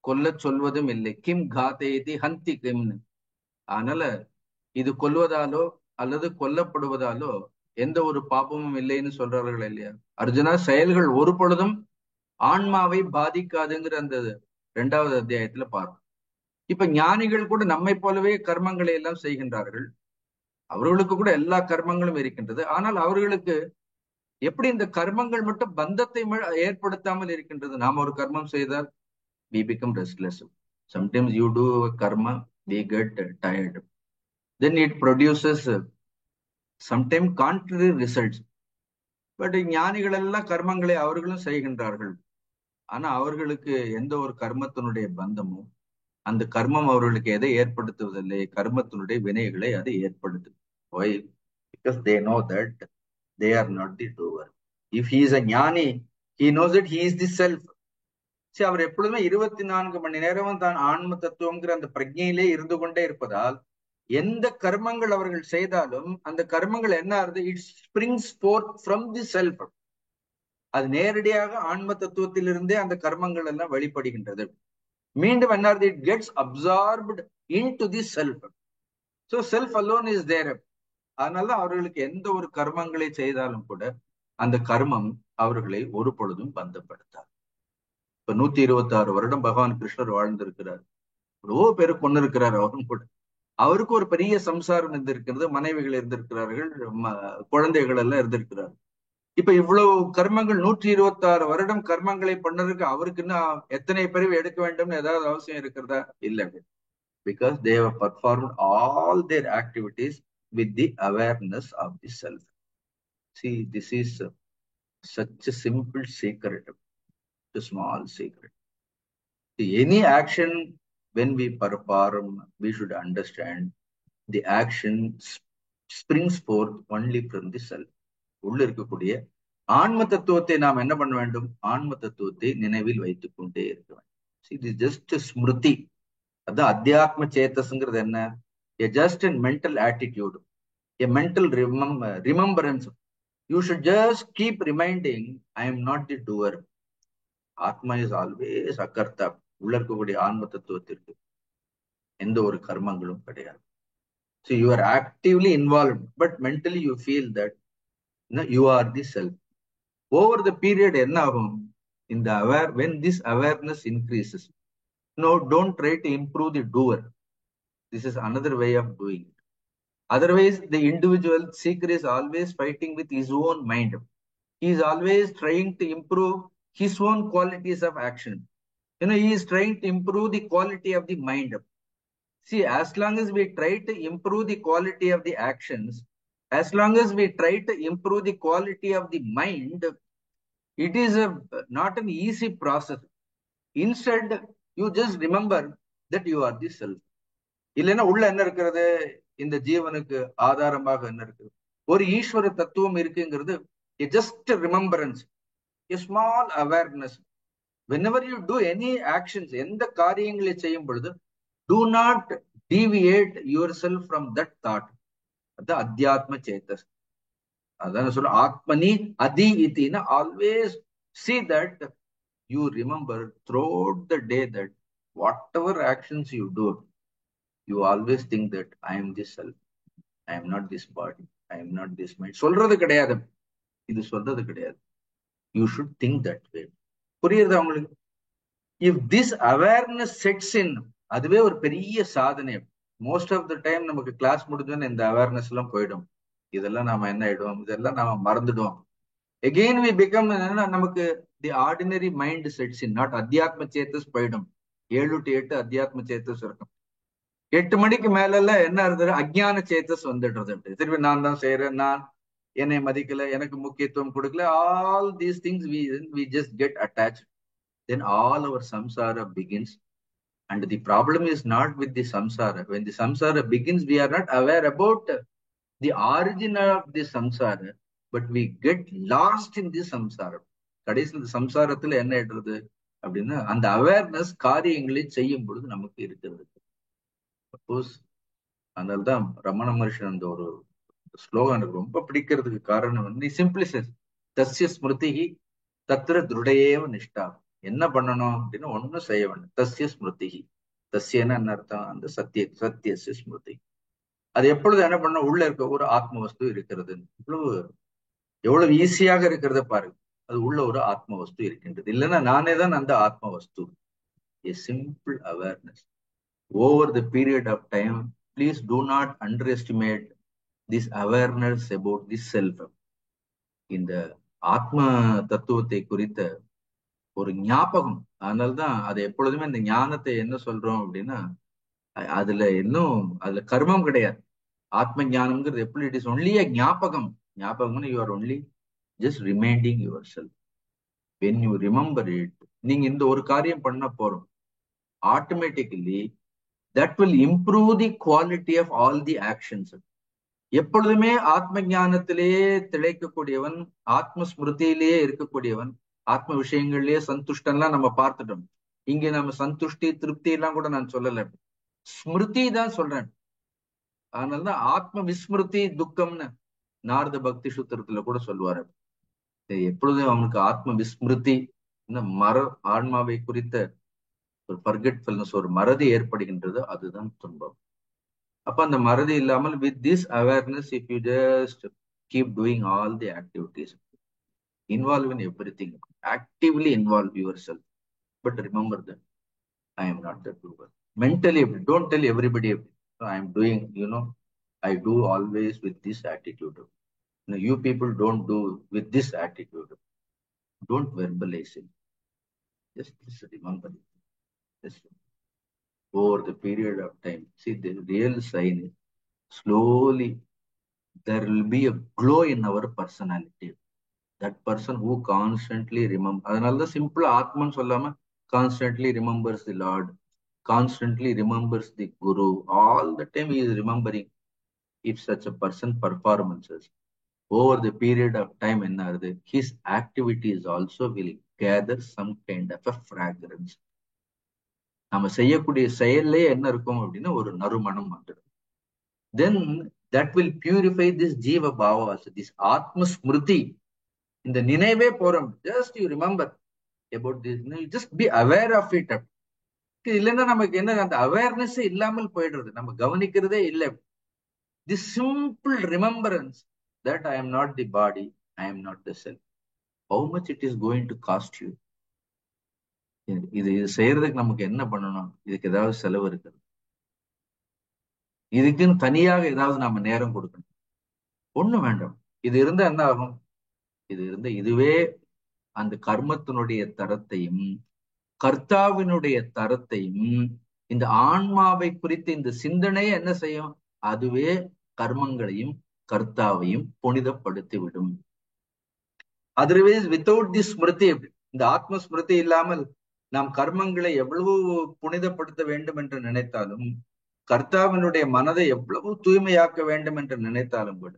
கொல்ல சொல்வதும் இல்லை. கிம் காத்தேதி ஹந்தி கிம்னு. அதனால இது கொல்வதாலோ அல்லது கொல்லப்படுவதாலோ எந்த ஒரு பாப்பமும் இல்லைன்னு சொல்றார்கள் இல்லையா? அர்ஜுனா, செயல்கள் ஒரு பொழுதும் ஆன்மாவை பாதிக்காதுங்கிற அந்த 2வது அத்தியாயத்துல பார்க்கும். இப்ப ஞானிகள் கூட நம்மை போலவே கர்மங்களை எல்லாம் செய்கின்றார்கள். அவர்களுக்கு கூட எல்லா கர்மங்களும் இருக்கின்றது. ஆனால் அவர்களுக்கு எப்படி இந்த கர்மங்கள் மட்டும் பந்தத்தை ஏற்படுத்தாமல் இருக்கின்றது? நாம ஒரு கர்மம் செய்தால் we become restless. Sometimes you do a karma, we get tired. Then it produces sometimes contrary results. But ஞானிகள் எல்லாம் கர்மங்களை அவர்களும் செய்கின்றார்கள். ஆனா அவர்களுக்கு எந்த ஒரு கர்மத்தினுடைய பந்தமும், அந்த கர்மம் அவர்களுக்கு எதை ஏற்படுத்துவதில்லை, கர்மத்தினுடைய வினைகளை அது ஏற்படுத்தும். Why? Because they know that they are not the doer. If he is a ஞானி, he knows that he is the self. சரி, அவர் எப்பொழுதுமே 24 மணி நேரமும் தான் ஆன்ம தத்துவம்ங்கிற அந்த பிரஜையிலே இருந்து கொண்டே இருப்பதால் எந்த கர்மங்கள் அவர்கள் செய்தாலும் அந்த கர்மங்கள் என்ன ஆகுது? It springs fourth from the self. அது நேரடியாக ஆன்ம தத்துவத்திலிருந்தே அந்த கர்மங்கள் எல்லாம் வெளிப்படுகின்றது. மீண்டும் என்ன ஆகுது? It gets absorbed into the self. So self alone is there. அதனால அவர்களுக்கு எந்த ஒரு கர்மங்களை செய்தாலும் கூட அந்த கர்மம் அவர்களை ஒரு பொழுதும் பந்தப்படுத்தார். இப்ப 126 வருடம் பகவான் கிருஷ்ணர் வாழ்ந்திருக்கிறார். எவ்வளவோ பேரு கொண்டு இருக்கிறார். அவரும் கூட அவருக்கு ஒரு பெரிய சம்சாரம் இருந்திருக்கிறது, மனைவிகள் இருந்திருக்கிறார்கள், குழந்தைகள் எல்லாம் இருந்திருக்கிறார். இப்ப இவ்வளவு கர்மங்கள் 126 வருடம் கர்மங்களை பண்ணதுக்கு அவருக்குன்னு எத்தனை பிரிவு எடுக்க வேண்டும்னு ஏதாவது அவசியம் இருக்கிறதா? இல்லை. Because they have performed all their activities with the awareness of the self. See, this is such a simple secret, a small secret. See, any action when we perform, we should understand the action springs forth only from the self. உள்ள இருக்கக்கூடிய ஆன்ம தத்துவத்தை நாம் என்ன பண்ண வேண்டும்? ஆன்ம தத்துவத்தை நினைவில் வைத்துக் கொண்டே இருக்க வேண்டும். இது ஜஸ்ட் ஸ்மிருதி. அதான் அத்தியாத்ம சேத்தஸ்ங்கிறது என்ன? A just a mental attitude, a mental remembrance. You should just keep reminding, I am not the doer. ஆத்மா இஸ் ஆல்வேஸ் அகர்த்தா. உள்ள இருக்கக்கூடிய ஆன்ம தத்துவத்திற்கு எந்த ஒரு கர்மங்களும் கிடையாது. So you are actively involved, but mentally you feel that you are the self. Over the period என்ன ஆகும்? இந்த when this awareness increases, no, don't try to improve the doer. This is another way of doing it. Otherwise, the individual seeker is always fighting with his own mind. He is always trying to improve his own qualities of action. He is trying to improve the quality of the mind. See, as long as we try to improve the quality of the actions, as long as we try to improve the quality of the mind, it is not an easy process. Instead, you just remember that you are the self. இல்லைன்னா உள்ள என்ன இருக்கிறது? இந்த ஜீவனுக்கு ஆதாரமாக என்ன இருக்குது? ஒரு ஈஸ்வர தத்துவம் இருக்குங்கிறது just remembrance, a small awareness. Whenever you do any actions, எந்த காரியங்களை செய்யும் பொழுது, do not deviate yourself from that thought. அது அத்தியாத்ம சேத்தஸ். அதான் சொல்ல ஆத்மனி அதி இத்தினா, always see that you remember throughout the day that whatever actions you do, you always think that I am this self, I am not this body, I am not this mind. சொல்றது கிடையாது, இது சொல்றது கிடையாது. You should think that way. புரியுது அவங்களுக்கு? If this awareness sets in, அதுவே ஒரு பெரிய சாதனை. மோஸ்ட் ஆஃப் த டைம் நமக்கு கிளாஸ் முடிஞ்சோன்னு இந்த அவேர்னஸ் எல்லாம் போயிடும். இதெல்லாம் நாம என்ன ஆயிடுவோம்? இதெல்லாம் நாம மறந்துடுவோம். Again we become, நமக்கு the ordinary mind sets in, not அத்தியாத்ம சேத்தஸ் போயிடும். 7 to 8 அத்தியாத்ம சேத்தஸ் இருக்கும். 8 மணிக்கு மேல எல்லாம் என்ன இருந்தது? அஜ்ஞான சேத்தஸ் வந்துடுறது. திருப்பி நான் தான் செய்யறேன், நான் என்னை மதிக்கல, எனக்கு முக்கியத்துவம் கொடுக்கல, all these things we just get attached. Then all our samsara begins. And the problem is not with the samsara. When the samsara begins, we are not aware about the origin of the samsara, but we get lost in the samsara. கடைசியில் இந்த சம்சாரத்துல என்ன ஆயிடுறது அப்படின்னா, அந்த அவேர்னஸ் காரியங்களை செய்யும் பொழுது நமக்கு இருக்கிறது. சப்போஸ் அதனால்தான் ரமண மகர்ஷன் அந்த ஒரு ஸ்லோகம் எனக்கு ரொம்ப பிடிக்கிறதுக்கு காரணம் வந்து சிம்பிளிசிட்டி. தஸ்ய ஸ்மிருதி தத்ர திருடையேவ நிஷ்டா. என்ன பண்ணணும் அப்படின்னா, ஒன்னும் செய்ய வேண்டும். தஸ்ய ஸ்மிருதி, தஸ்யன்னு என்ன அர்த்தம்? அந்த சத்திய ஸ்மிருதி. அது எப்பொழுது என்ன பண்ண? உள்ள இருக்க ஒரு ஆத்ம வஸ்து இருக்கிறது. எவ்வளவு ஈஸியாக இருக்கிறத பாருங்க. அது உள்ள ஒரு ஆத்ம வஸ்து இருக்கின்றது. இல்லைன்னா நானே தான் அந்த ஆத்ம வஸ்து. A simple awareness. Over the period of time, please do not underestimate this awareness about the self. இந்த ஆத்ம தத்துவத்தை குறித்த ஒரு ஞாபகம். அதனால்தான் அது எப்பொழுதுமே இந்த ஞானத்தை என்ன சொல்றோம் அப்படின்னா, அதுல கர்மம் கிடையாது. ஆத்ம ஞானம்ங்கிறது எப்படி இட் இஸ் ஒன்லி ஞாபகம். ஞாபகம்னு you are only just reminding yourself when you remember it. நீங்க இந்த ஒரு காரியம் பண்ண போறோம், automatically that will improve the quality of all the actions. எப்பொழுதுமே ஆத்ம ஞானத்திலேயே திளைக்கக்கூடியவன், ஆத்ம ஸ்மிருதியிலேயே இருக்கக்கூடியவன், ஆத்ம விஷயங்கள்லயே சந்துஷ்டன்லாம் நம்ம பார்த்துட்டோம். இங்க நம்ம சந்துஷ்டி திருப்தி எல்லாம் கூட நான் சொல்லல, ஸ்மிருதி தான் சொல்றேன். அதனாலதான் ஆத்ம விஸ்மிருதி துக்கம்னு நாரத பக்தி சூத்திரத்துல கூட சொல்லுவாரு. எப்பொழுதும் அவனுக்கு ஆத்ம விஸ்மிருதி, ஆன்மாவை குறித்த ஒரு பர்கெட்ஃபுல்னஸ், ஒரு மறதி ஏற்படுகின்றது, அதுதான் துன்பம். அப்ப அந்த மறதி இல்லாமல் with this awareness, if you just keep doing all the activities, involve in everything, actively involve your self, but remember that I am not the doer. Mentally, don't tell everybody, I am doing, I do always with this attitude. You people don't do with this attitude. Don't verbalize it. Just remember it. Just over the period of time. See, the real sign is slowly there will be a glow in our personality. That person who constantly remember. அதனால தான் சிம்பிள் ஆத்மன் சொல்லாம constantly remembers the Lord, constantly remembers the Guru. All the time he is remembering. If such a person performances over the period of time, his activities also will gather some kind of a fragrance. நம்ம செய்யக்கூடிய செயல்லே என்ன இருக்கும் அப்படின்னா ஒரு நறுமணம் வந்துடும். Then that will purify this jiva bhavas, this atma smriti. இந்த நினைவே போறோம், just you remember about this, you just be aware of it. இல்லைன்னா நமக்கு என்ன, அந்த அவேர்னஸ் இல்லாமல் போயிடுறது, நம்ம கவனிக்கிறதே இல்லை. This simple remembrance that I am not the body, I am not the self. How much it is going to cost you? இது செய்யறதுக்கு நமக்கு என்ன பண்ணணும்? இதுக்கு ஏதாவது செலவு இருக்குது, இதுக்குன்னு தனியாக ஏதாவது நாம நேரம் கொடுக்கணும்? ஒண்ணும் வேண்டாம். இது இருந்தா என்ன ஆகும்? இது இருந்த இதுவே அந்த கர்மத்தினுடைய தரத்தையும் கர்த்தாவினுடைய தரத்தையும், இந்த ஆன்மாவை குறித்து இந்த சிந்தனையை என்ன செய்யும்? அதுவே கர்மங்களையும் கர்த்தாவையும் புனிதப்படுத்தி விடும். அதர்வைஸ் வித்தவுட் தி ஸ்மிருதி, இந்த ஆத்ம ஸ்மிருதி இல்லாமல் நாம் கர்மங்களை எவ்வளவு புனிதப்படுத்த வேண்டும் என்று நினைத்தாலும், கர்த்தாவினுடைய மனதை எவ்வளவு தூய்மையாக்க வேண்டும் என்று நினைத்தாலும் கூட,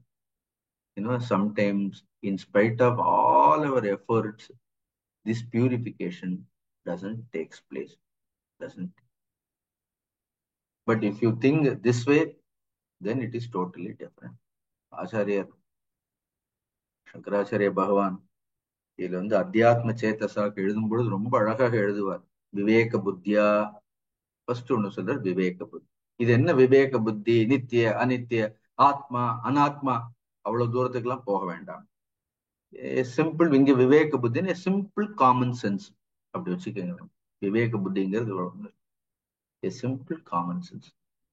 sometimes in spite of all our efforts, this purification doesn't take place. But if you think this way, then it is totally different. Acharya Shankaracharya Bhagavan இதுல அத்தியாத்ம சேத்தசாக்கு எழுதும் பொழுது ரொம்ப அழகாக எழுதுவார். விவேக புத்தியா ஃபர்ஸ்ட் ஒண்ணு சொல்றார், விவேக புத்தி. இது என்ன விவேக புத்தி? நித்திய அனித்திய ஆத்மா அனாத்மா அவ்வளவு தூரத்துக்கு எல்லாம் போக வேண்டாம். சிம்பிள், இங்க விவேக புத்தின்னு சிம்பிள் காமன் சென்ஸ் அப்படி வச்சுக்கோங்க. விவேக புத்திங்கிறது சிம்பிள் காமன் சென்ஸ்.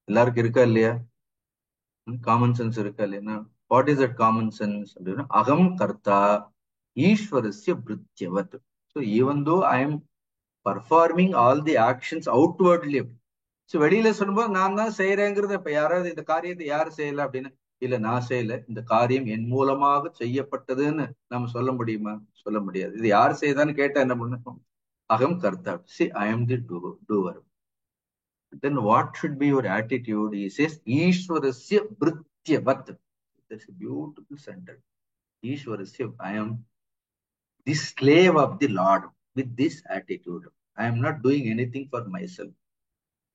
எல்லாருக்கும் இருக்கா இல்லையா? காமன் சென்ஸ் இருக்கா இல்லையா? What is that common sense அப்படின்னா, அகம் கர்த்தா ஈஸ்வரஸ்ய பிருத்யவத். So even though I am performing all the actions outwardly, so வெளியில சொல்லும்போது நான் தான் செய்யறேங்கிறது. இப்ப யாராவது இந்த காரியத்தை யாரு செய்யல அப்படின்னா, இல்ல நான் செய்யல, இந்த காரியம் என் மூலமாக செய்யப்பட்டதுன்னு நம்ம சொல்ல முடியுமா? சொல்ல முடியாது. இது யார் செய்தான்னு கேட்டா என்ன பண்ணும்? அகம் கர்த்தா. See, I am the doer. Then what should be your attitude? He says ஈஸ்வரஸ்ய பிருத்யவத். That's a beautiful sentence. ஈஸ்வரஸ்ய, I am the slave of the Lord. With this attitude, I am not doing anything for myself.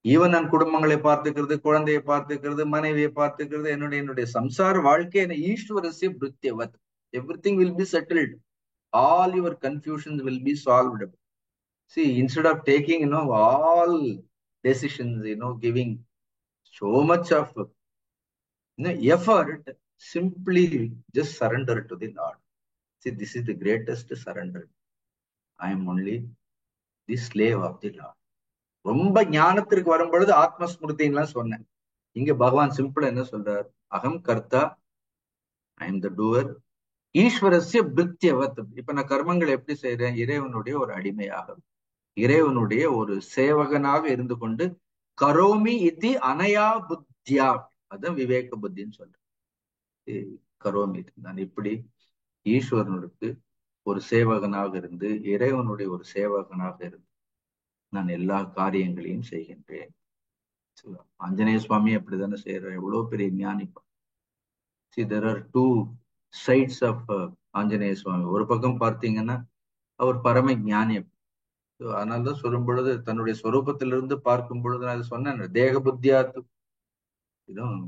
Even நான் குடும்பங்களை பார்த்துக்கிறது, குழந்தையை பார்த்துக்கிறது, மனைவியை பார்த்துக்கிறது, என்னுடைய சம்சார வாழ்க்கை ஈஸ்வரஸ்ய பிருத்யவத். Everything will be settled. All your confusions will be solved. See, instead of taking, all decisions, giving so much of effort, simply just surrender to the Lord. See, this is the greatest surrender. I am only the slave of the Lord. ரொம்ப ஞானத்திற்கு வரும் பொழுது ஆத்மஸ்மிருதின்லாம் சொன்னேன். இங்க பகவான் சிம்பிளா என்ன சொல்றார்? அகம் கர்த்தா, ஐ எம் த டூவர். ஈஸ்வரஸ்ய பிருத்தியவத். இப்ப நான் கர்மங்களை எப்படி செய்யறேன்? இறைவனுடைய ஒரு அடிமையாக, இறைவனுடைய ஒரு சேவகனாக இருந்து கொண்டு கரோமி இதி அனயா புத்தியா, அதான் விவேக புத்தின்னு சொல்றேன். கரோமி, நான் இப்படி ஈஸ்வரனுக்கு ஒரு சேவகனாக இருந்து, இறைவனுடைய ஒரு சேவகனாக இருந்து நான் எல்லா காரியங்களையும் செய்கின்றேன். ஆஞ்சநேய சுவாமி அப்படித்தானே செய்யறார், எவ்வளவு பெரிய ஞானி. See, there are two sides of Anjaneya சுவாமி. ஒரு பக்கம் பார்த்தீங்கன்னா அவர் பரம ஞானி. அதனாலதான் சொல்லும் பொழுது தன்னுடைய சொரூபத்திலிருந்து பார்க்கும் பொழுது நான் சொன்னேன், தேக புத்தியாத்து இதுவும்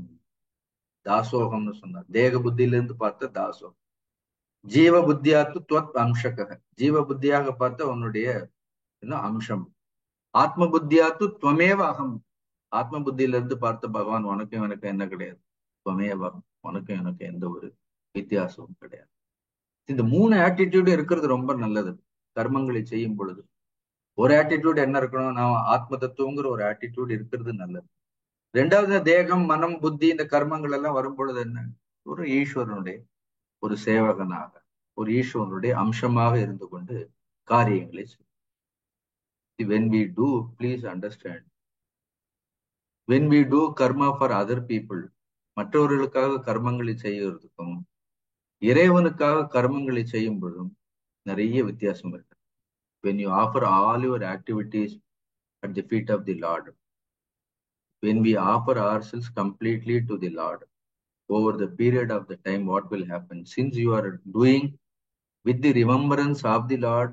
தாசோகம்னு சொன்னார். தேக புத்தியிலிருந்து பார்த்த தாசோகம். ஜீவ புத்தியாத்து துவத் அம்சக, ஜீவ புத்தியாக பார்த்த உன்னுடைய அம்சம். ஆத்ம புத்தியாத்து துவமேவ அகம், ஆத்ம புத்தியிலிருந்து பார்த்த பகவான் உனக்கும் எனக்கு என்ன கிடையாது, துவமேவ, உனக்கும் எனக்கு எந்த ஒரு வித்தியாசமும் கிடையாது. இந்த 3 ஆட்டிடியூடும் இருக்கிறது ரொம்ப நல்லது. கர்மங்களை செய்யும் பொழுது ஒரு ஆட்டிடியூட் என்ன இருக்கணும், நான் ஆத்ம தத்துவங்கிற ஒரு ஆட்டிடியூட் இருக்கிறது நல்லது. ரெண்டாவது, தேகம் மனம் புத்தி இந்த கர்மங்கள் எல்லாம் வரும் பொழுது என்ன, ஒரு ஈஸ்வரனுடைய ஒரு சேவகனாக, ஒரு ஈஸ்வரனுடைய அம்சமாக இருந்து கொண்டு காரியங்களை செய்யும். When we do, please understand, when we do karma for other people, மற்றவர்களுக்காக கர்மங்களை செய்யறதுக்கும் இறைவனுக்காக கர்மங்களை செய்யும் பொழுதும் நிறைய வித்தியாசம் இருக்கு. When you offer all your activities at the feet of the Lord, when we offer ourselves completely to the Lord, over the period of the time, what will happen? Since you are doing with the remembrance of the Lord,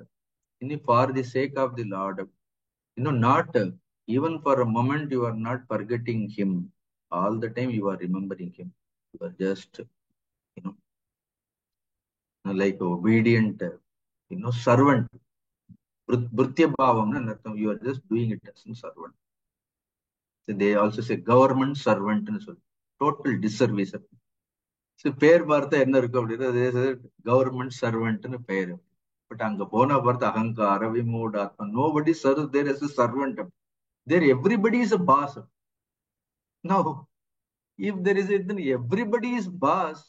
for the sake of the Lord, not even for a moment you are not forgetting Him. All the time you are remembering Him. You are just, like obedient, servant. Bhritya bhavam, you are just doing it as a servant. They also say government servant, total disservice. பேர் பார்த்தா என்ன இருக்கு அப்படின்னா கவர்மெண்ட் சர்வெண்ட்னு பேரு. பட் அங்க போனா பார்த்தா அகங்கார விமூட ஆத்மா, nobody serves there as a servant. There everybody is a boss. Now, if there is everybody is boss,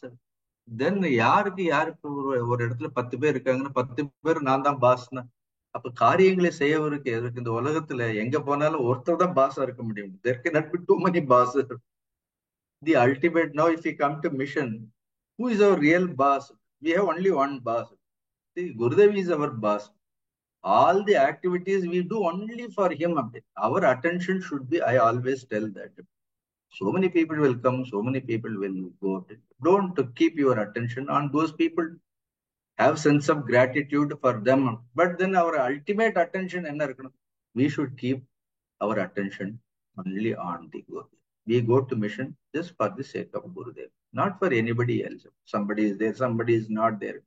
then யாருக்கு ஒரு இடத்துல 10 பேர் இருக்காங்கன்னா 10 பேர் நான் தான் பாஸ்னா, அப்ப காரியங்களை செய்யவருக்கு எதற்கு? இந்த உலகத்துல எங்க போனாலும் ஒருத்தர் தான் பாஸா இருக்க முடியும். There cannot be too many bosses. The ultimate, now if we come to mission, who is our real boss? We have only one boss. See, Gurudev is our boss. All the activities we do only for him. Our attention should be, I always tell that. So many people will come, so many people will go. Don't keep your attention on those people. Have sense of gratitude for them. But then our ultimate attention, we should keep our attention only on the Gurudev. We go to mission just for the sake of Gurudev, not for anybody else. Somebody is there, somebody is not there.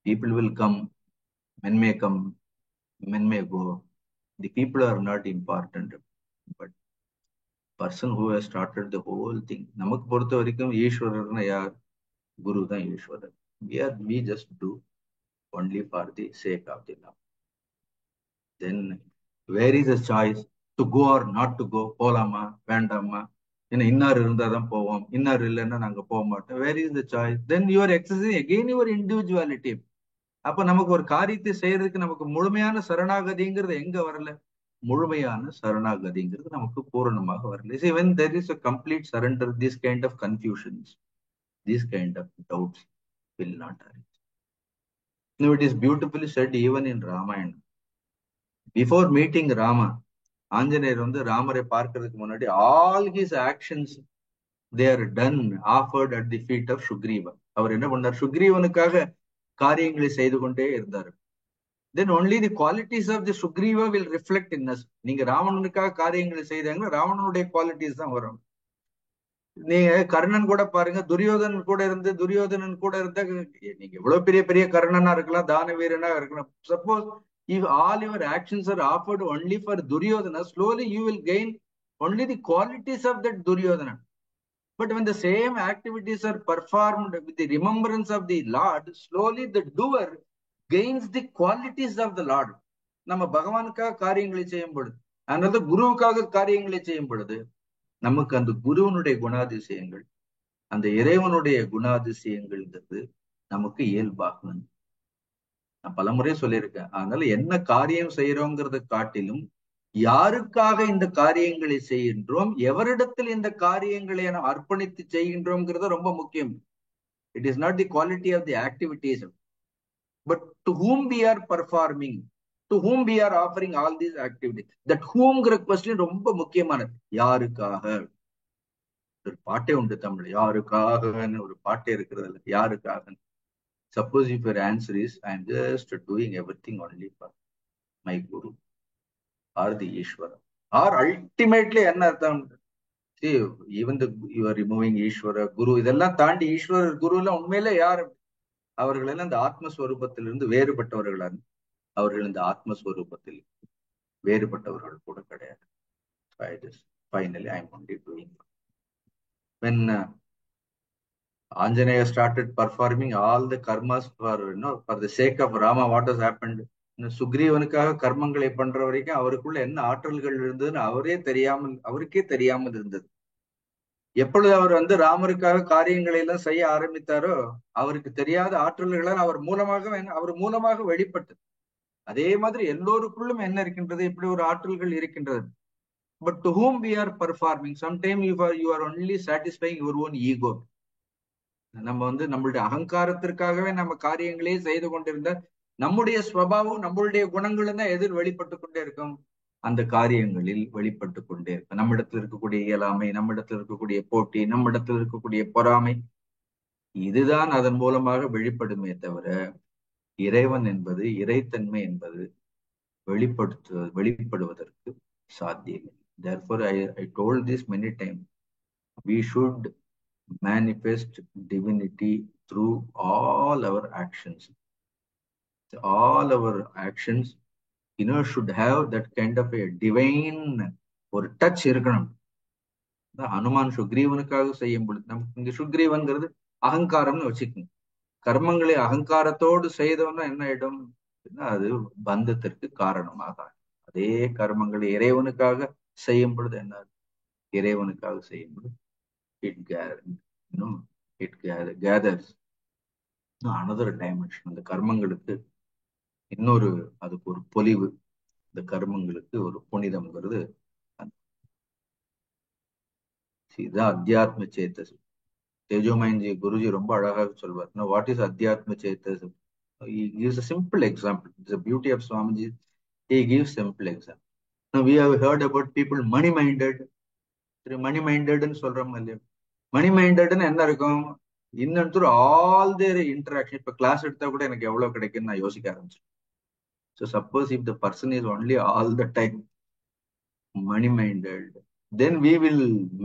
People will come, men may come, men may go. The people are not important, but person who has started the whole thing. நமக்கு பொறுத்த வரைக்கும் ஈஸ்வரர்னா யார்? குரு தான் Eswarar. We just do only for the sake of the love. Then where is the choice to go or not to go? போலாமா வேண்டாமா, இன்னார் இருந்தா தான் போவோம், இன்னார் இல்லைன்னா நாங்க போக மாட்டோம். Where is the choice? Then you are exercising again your individuality. அப்ப நமக்கு ஒரு காரியத்தை செய்யறதுக்கு நமக்கு முழுமையான சரணாகதிங்கிறது எங்க வரல? முழுமையான சரணாகதிங்கிறது நமக்கு பூரணமாக வரல. See, when there is a complete surrender, this kind of confusions, these kind of doubts will not arise. Now it is beautifully said even in Ramayana. Before meeting Rama, Anjaneyar ராமரை பார்க்கறதுக்கு முன்னாடி all his actions they are done, offered at the feet of Sugriva. அவர் என்ன பண்ணார்? சுக்ரீவனுக்காக காரியங்களை செய்து கொண்டே இருந்தார். Then only the qualities of the Sugriva will reflect in us. நீங்க ராவணனுக்காக காரியங்களை செய்தாங்கன்னா ராவணனுடைய குவாலிட்டிஸ் தான் வரும். நீங்க கர்ணன் கூட பாருங்க, துரியோதனன் கூட இருந்தா நீங்க எவ்வளவு பெரிய பெரிய கர்ணனா இருக்கலாம், தான வீரனா இருக்கலாம். Suppose if all your actions are offered only for Duryodhana, slowly you will gain only the qualities of that Duryodhana. But when the same activities are performed with the remembrance of the Lord, slowly the doer gains the qualities of the Lord. நம்ம பகவானுக்காக காரியங்களை செய்யும் பொழுது, அதனால குருவுக்காக காரியங்களை செய்யும் பொழுது நமக்கு அந்த குருவனுடைய குணாதிசயங்கள், அந்த இறைவனுடைய குணாதிசயங்கள்ங்கிறது நமக்கு இயல்பாகும். நான் பலமுறை சொல்லியிருக்கேன். அதனால என்ன காரியம் செய்யறோங்கிறத காட்டிலும் யாருக்காக இந்த காரியங்களை செய்கின்றோம், எவரிடத்தில் இந்த காரியங்களை நாம் அர்ப்பணித்து செய்கின்றோம்ங்கிறது ரொம்ப முக்கியம். It is not the quality of the activities, but to whom we are performing, to whom we are offering all these activities. That whomங்கிற கொஸ்டின் ரொம்ப முக்கியமானது. யாருக்காக? ஒரு பாட்டே உண்டு தமிழ், யாருக்காகன்னு ஒரு பாட்டே இருக்கிறது இல்லை. யாருக்காக? Suppose if your answer is, I am just doing everything only for my guru or the Ishvara, or ultimately என்ன அர்த்தம்? See, even the you are removing ஈஸ்வர குரு, இதெல்லாம் தாண்டி ஈஸ்வரர் குரு எல்லாம் உண்மையில யார்? அவர்கள் எல்லாம் இந்த ஆத்மஸ்வரூபத்திலிருந்து வேறுபட்டவர்களாக, அவர்கள் இந்த ஆத்மஸ்வரூபத்தில் வேறுபட்டவர்கள் கூட கிடையாது. Finally, I am only doing. When Anjaneya started performing all the karmas for the sake of Rama, what has happened? சுக்ரீவனுக்காக கர்மங்களை பண்ற வரைக்கும் அவருக்குள்ள என்ன ஆற்றல்கள் இருந்ததுன்னு அவருக்கே தெரியாமல் இருந்தது. எப்பொழுது அவர் ராமருக்காக காரியங்களை எல்லாம் செய்ய ஆரம்பித்தாரோ, அவருக்கு தெரியாத ஆற்றல்களால் அவர் மூலமாக வெளிப்பட்டது. அதே மாதிரி எல்லோருக்குள்ளும் என்ன இருக்கின்றது? இப்படி ஒரு ஆற்றல்கள் இருக்கின்றது. But to whom we are performing, sometimes you are only satisfying your own ego. நம்ம நம்மளுடைய அகங்காரத்திற்காகவே நம்ம காரியங்களே செய்து கொண்டிருந்த நம்முடைய ஸ்வபாவம், நம்மளுடைய குணங்களும் தான் எதிர் வெளிப்பட்டு கொண்டே இருக்கும். அந்த காரியங்களில் வெளிப்பட்டு கொண்டே இருக்கும். நம்மிடத்தில் இருக்கக்கூடிய இயலாமை, நம்மிடத்தில் இருக்கக்கூடிய போட்டி, நம்மிடத்தில் இருக்கக்கூடிய பொறாமை, இதுதான் அதன் மூலமாக வெளிப்படுமே தவிர இறைவன் என்பது, இறைத்தன்மை என்பது வெளிப்படுவதற்கு சாத்தியம். Therefore, I told this many times. We should manifest divinity through all our actions. All our actions, should have that kind of a divine ஒரு டச் இருக்கணும். ஹனுமான் சுக்ரீவனுக்காக செய்யும் பொழுது, நமக்கு இங்க சுக்ரீவன்கிறது அகங்காரம்னு வச்சுக்கணும். கர்மங்களை அகங்காரத்தோடு செய்தோம்னா என்ன ஆயிடும்? அது பந்தத்திற்கு காரணமாக. அதே கர்மங்களை இறைவனுக்காக செய்யும் பொழுது என்ன? இறைவனுக்காக செய்யும் பொழுது it gathers another dimension. அந்த கர்மங்களுக்கு அதுக்கு ஒரு பொலிவு, இந்த கர்மங்களுக்கு ஒரு புனிதம்ங்கிறது. இதுதான் அத்தியாத்ம சேத்தஸ். தேஜோமயன்ஜி குருஜி ரொம்ப அழகாக சொல்வார். வாட் இஸ் அத்தியாத்ம சேத்தஸ்? He gives a simple example. It's the beauty of Swamiji. He gives simple example. Now we have heard about people money-minded. Money-minded சொல்றோம் இல்லையா? Money-minded என்ன இருக்கும்? இன்னொரு all their interaction. இப்ப கிளாஸ் எடுத்தா கூட எனக்கு எவ்வளவு கிடைக்குன்னு நான் யோசிக்க ஆரம்பிச்சேன். So suppose if the person is only all the time money-minded, then we will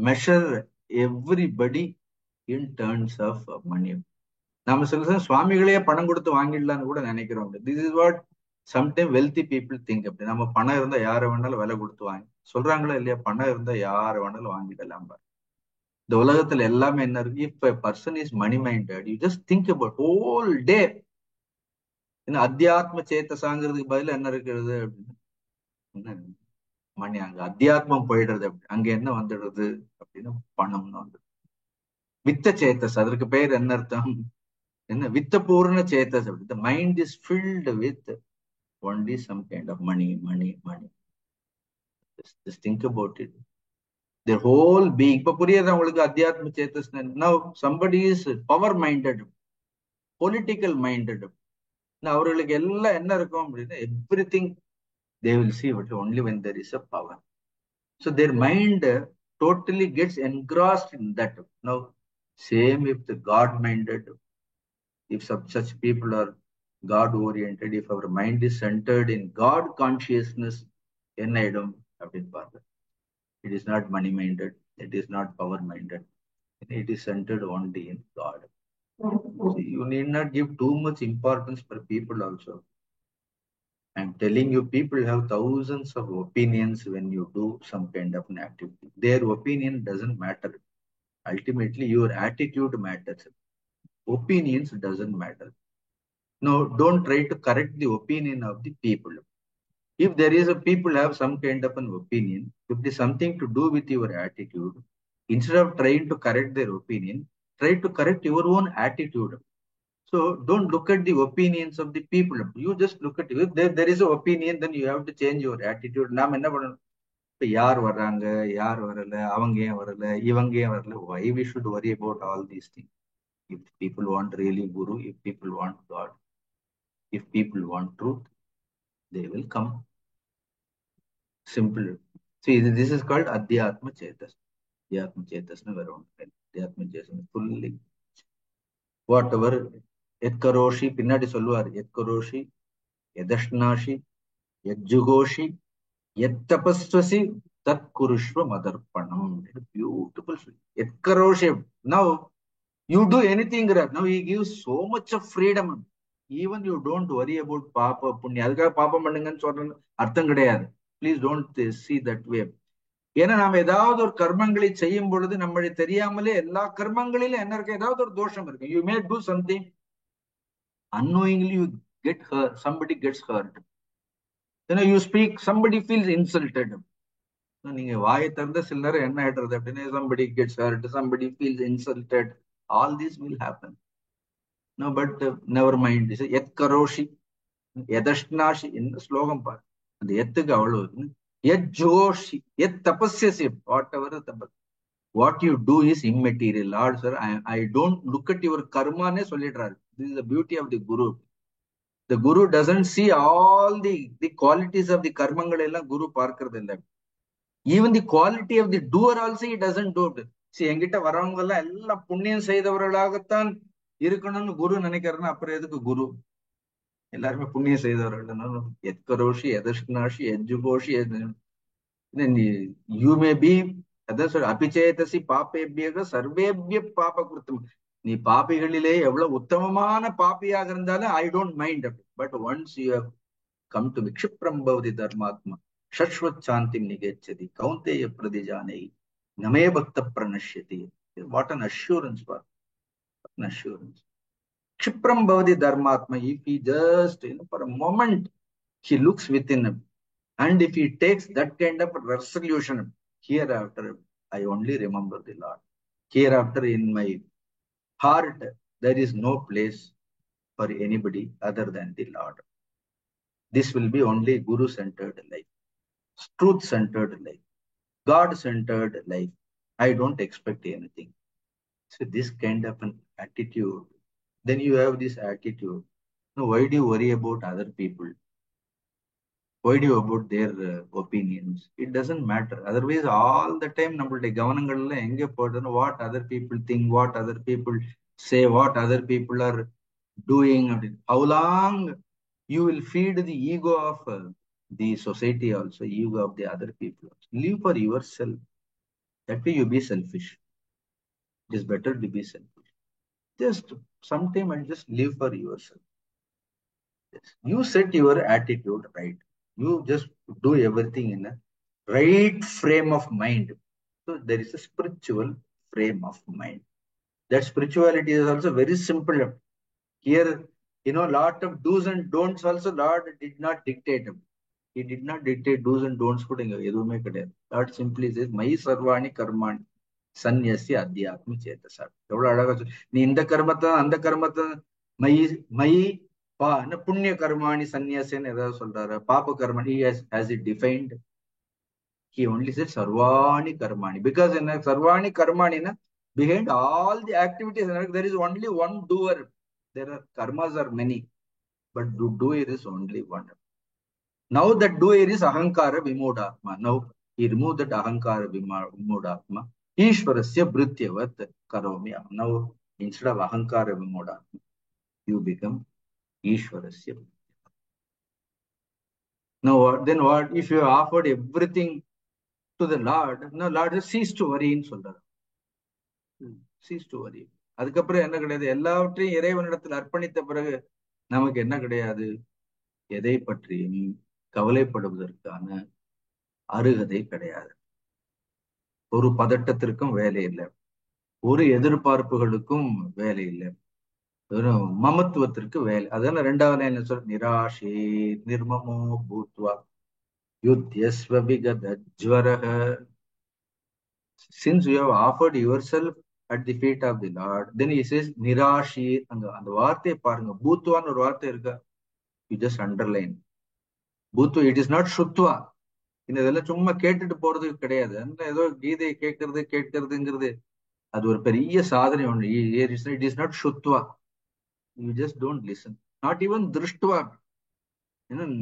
measure everybody in terms of money. நாம சில சுவாமிகளையே பணம் கொடுத்து வாங்கிடலான்னு கூட நினைக்கிறோம். This is what sometime wealthy people think. அப்படி நம்ம பணம் இருந்தா யாரை வேணாலும் விலை கொடுத்து வாங்கி சொல்றாங்களா இல்லையா? பணம் இருந்தா யாரை வேணாலும் வாங்கிடலாம். இந்த உலகத்துல எல்லாமே என்ன இருக்கு? If a person is money minded, you just think about whole day. அத்தியாத்ம சேத்தசாங்கிறதுக்கு பதில் என்ன இருக்கிறது அப்படின்னு மணி, அங்க அத்தியாத்மம் போயிடுறது. அங்க என்ன வந்துடுறது அப்படின்னு பணம்னு வந்துடுது. வித்த சேத்தஸ், அதற்கு பெயர் என்ன அர்த்தம்? என்ன? வித்த பூர்ண சேத்தஸ். the mind is filled with only some kind of money. Just think about it. Their whole being. இப்ப புரியுதா உங்களுக்கு அத்தியாத்ம சேத்தஸ்? now somebody is power minded, political minded. அவர்களுக்கு எல்லாம் என்ன இருக்கும் அப்படின்னா, everything they will see only when there is a power. So their mind totally gets engrossed in that. Now same if the God minded, if such people are God oriented, if our mind is centered in God consciousness, என்ன ஆயிடும் அப்படின்னு பாருங்க. It is not money minded, it is not power minded, it is centered only in God. So you need not give too much importance for people also. I'm telling you, people have thousands of opinions when you do some kind of an activity. Their opinion doesn't matter. Ultimately, your attitude matters. Opinions doesn't matter. No, don't try to correct the opinion of the people. If there is people have some kind of an opinion, if it is something to do with your attitude, instead of trying to correct their opinion, try to correct your own attitude. So don't look at the opinions of the people. You just look at it. If there is an opinion, then you have to change your attitude. நாம என்ன பண்ணணும்? இப்ப யார் வர்றாங்க, யார் வரல, அவங்க ஏன் வரல, இவங்க ஏன் வரல? Why we should worry about all these things? If people want really Guru, if people want God, if people want truth, they will come. Simple. See, this is called Adhyatma Chetas. Adhyatma Chetas na veru Adhyatma Chetas fully whatever Etkaroshi பின்னாடி சொல்லுவார். Etkaroshi, Edashnashi, Edjugoshi, Ettapaswasi, Tat Kurushva Madarpanam. Beautiful. Etkaroshi. Now you do anything. Now he gives so much of freedom. Even you don't worry about Papa Punya. அதுக்காக பாப்பம் பண்ணுங்கன்னு சொல்றது அர்த்தம் கிடையாது. Please don't see that way. ஏன்னா நாம ஏதாவது ஒரு கர்மங்களை செய்யும் பொழுது நம்மளை தெரியாமலே எல்லா கர்மங்களிலும் என்ன இருக்கு, ஏதாவது ஒரு தோஷம் இருக்கு. You may do something unknowingly, you get hurt, somebody gets hurt. You speak, somebody feels insulted. நீங்க வாயை திறந்த சில நேரம் என்ன ஆயிடுறது அப்படின்னா, somebody gets hurt, somebody feels insulted. All this will happen. No, but never mind. எத் கரோஷி எதஷ்னாஷி என்ன ஸ்லோகம் பாரு, அந்த எத்துக்கு அவ்வளவு. எத் ஜோஷி எத் தபஸ்யசி, வாட் எவர் தபஸ், what you do is immaterial. Lord, sir, I don't look at your karma ne sollidraru. This is the beauty of the Guru. The Guru doesn't see all the qualities of the karmangal ella Guru பார்க்கறதில்லை. Even the quality of the doer also he doesn't do it. See, என்கிட்ட வரவங்க எல்லாம் எல்லாம் புண்ணியம் செய்தவர்களாகத்தான் இருக்கணும்னு குரு நினைக்கிறேன்னா அப்புறம் எதுக்கு குரு? எல்லாருமே புண்ணியம் செய்தவர்கள். எத்கரோஷி எதஷ்னாஷி எஜ்ஜுகோஷி, you may be அதான் சொல்ற அபிச்சேதசி பாப்பேபியக சர்வேபிய பாப குருத்தம். நீ பாப்பிகளிலே எவ்வளவு உத்தமமான பாப்பியாக இருந்தாலும் I don't mind. But once you have come to விக்ஷிப்ரம் பவதி தர்மாத்மா சஸ்வத் சாந்தி நிகேச்சதி கௌந்தேய பிரதிஜானை நமே பக்த பிரணஷ்யதி. What an assurance, what an assurance. Kshipram bhavati dharmatma. If he just, for a moment, he looks within him, and if he takes that kind of resolution, hereafter I only remember the Lord. Hereafter in my heart there is no place for anybody other than the Lord. This will be only Guru-centered life, truth-centered life, God-centered life. I don't expect anything. So this kind of an attitude, then you have this attitude. Now, why do you worry about other people? Why do you about their opinions? It doesn't matter. Otherwise, all the time, நம்மளுடைய கவனங்கள்ல எங்க போடுறோம், what other people think, what other people say, what other people are doing. How long you will feed the ego of the society also, ego of the other people also. Live for yourself. That way you be selfish. It is better to be selfish. Just sometime and just live for yourself. Yes. You set your attitude right. You just do everything in a right frame of mind. So there is a spiritual frame of mind. That spirituality is also very simple. Here, lot of do's and don'ts also Lord did not dictate. He did not dictate do's and don'ts. Lord simply says, Mai sarvani karmani சன்னியசி அத்தியாத்ம சேதசா. எவ்வளவு அழகா சொல்லு. நீ இந்த கர்மத்தை அந்த கர்மத்தை மயி புண்ணிய கர்மாணி சன்னியாசின்னு ஏதாவது சொல்றாரு. பாப கர்மாணி has it defined? He only said sarvani karmani. Because in sarvani karmani, behind all the activities there is only one doer. There are karmas are many, but doer is only one. Now that doer is ahankara vimodhatma. Now he removed that ahankara vimodhatma. Ishwarasya bhrutyavat karomi. Now, instead of ahankara vimodhatma, you become Ishwarasya. Now, then what? If you have offered everything to the Lord, now Lord just cease to worry in சொல்றாரு. Cease to worry. அதுக்கப்புறம் என்ன கிடையாது, எல்லாவற்றையும் இறைவனிடத்தில் அர்ப்பணித்த பிறகு நமக்கு என்ன கிடையாது, எதை பற்றியும் கவலைப்படுவதற்கான அருகதை கிடையாது. ஒரு பதட்டத்திற்கும் வேலை இல்லை, ஒரு எதிர்பார்ப்புகளுக்கும் வேலை இல்லை, வெறும் மமத்துவத்திற்கு வேலை. அதனால ரெண்டாவது என்ன சொல்ற, நிராஷே நிர்மமோ பூத்வா யுத்யஸ்வ விகத ஜ்வரஹ. Since you have offered yourself at the feet of the Lord. Then he says, Nirashir. அந்த வார்த்தையை பாருங்க. பூத்துவான்னு ஒரு வார்த்தை இருக்கா? You just underline. பூத்து, it is not Shutva. இதெல்லாம் சும்மா கேட்டுட்டு போறது கிடையாது. ஏதோ கீதையை கேட்கறதுங்கிறது அது ஒரு பெரிய சாதனை ஒண்ணு. It is not Shutva. You just don't listen. Not even Drishtva.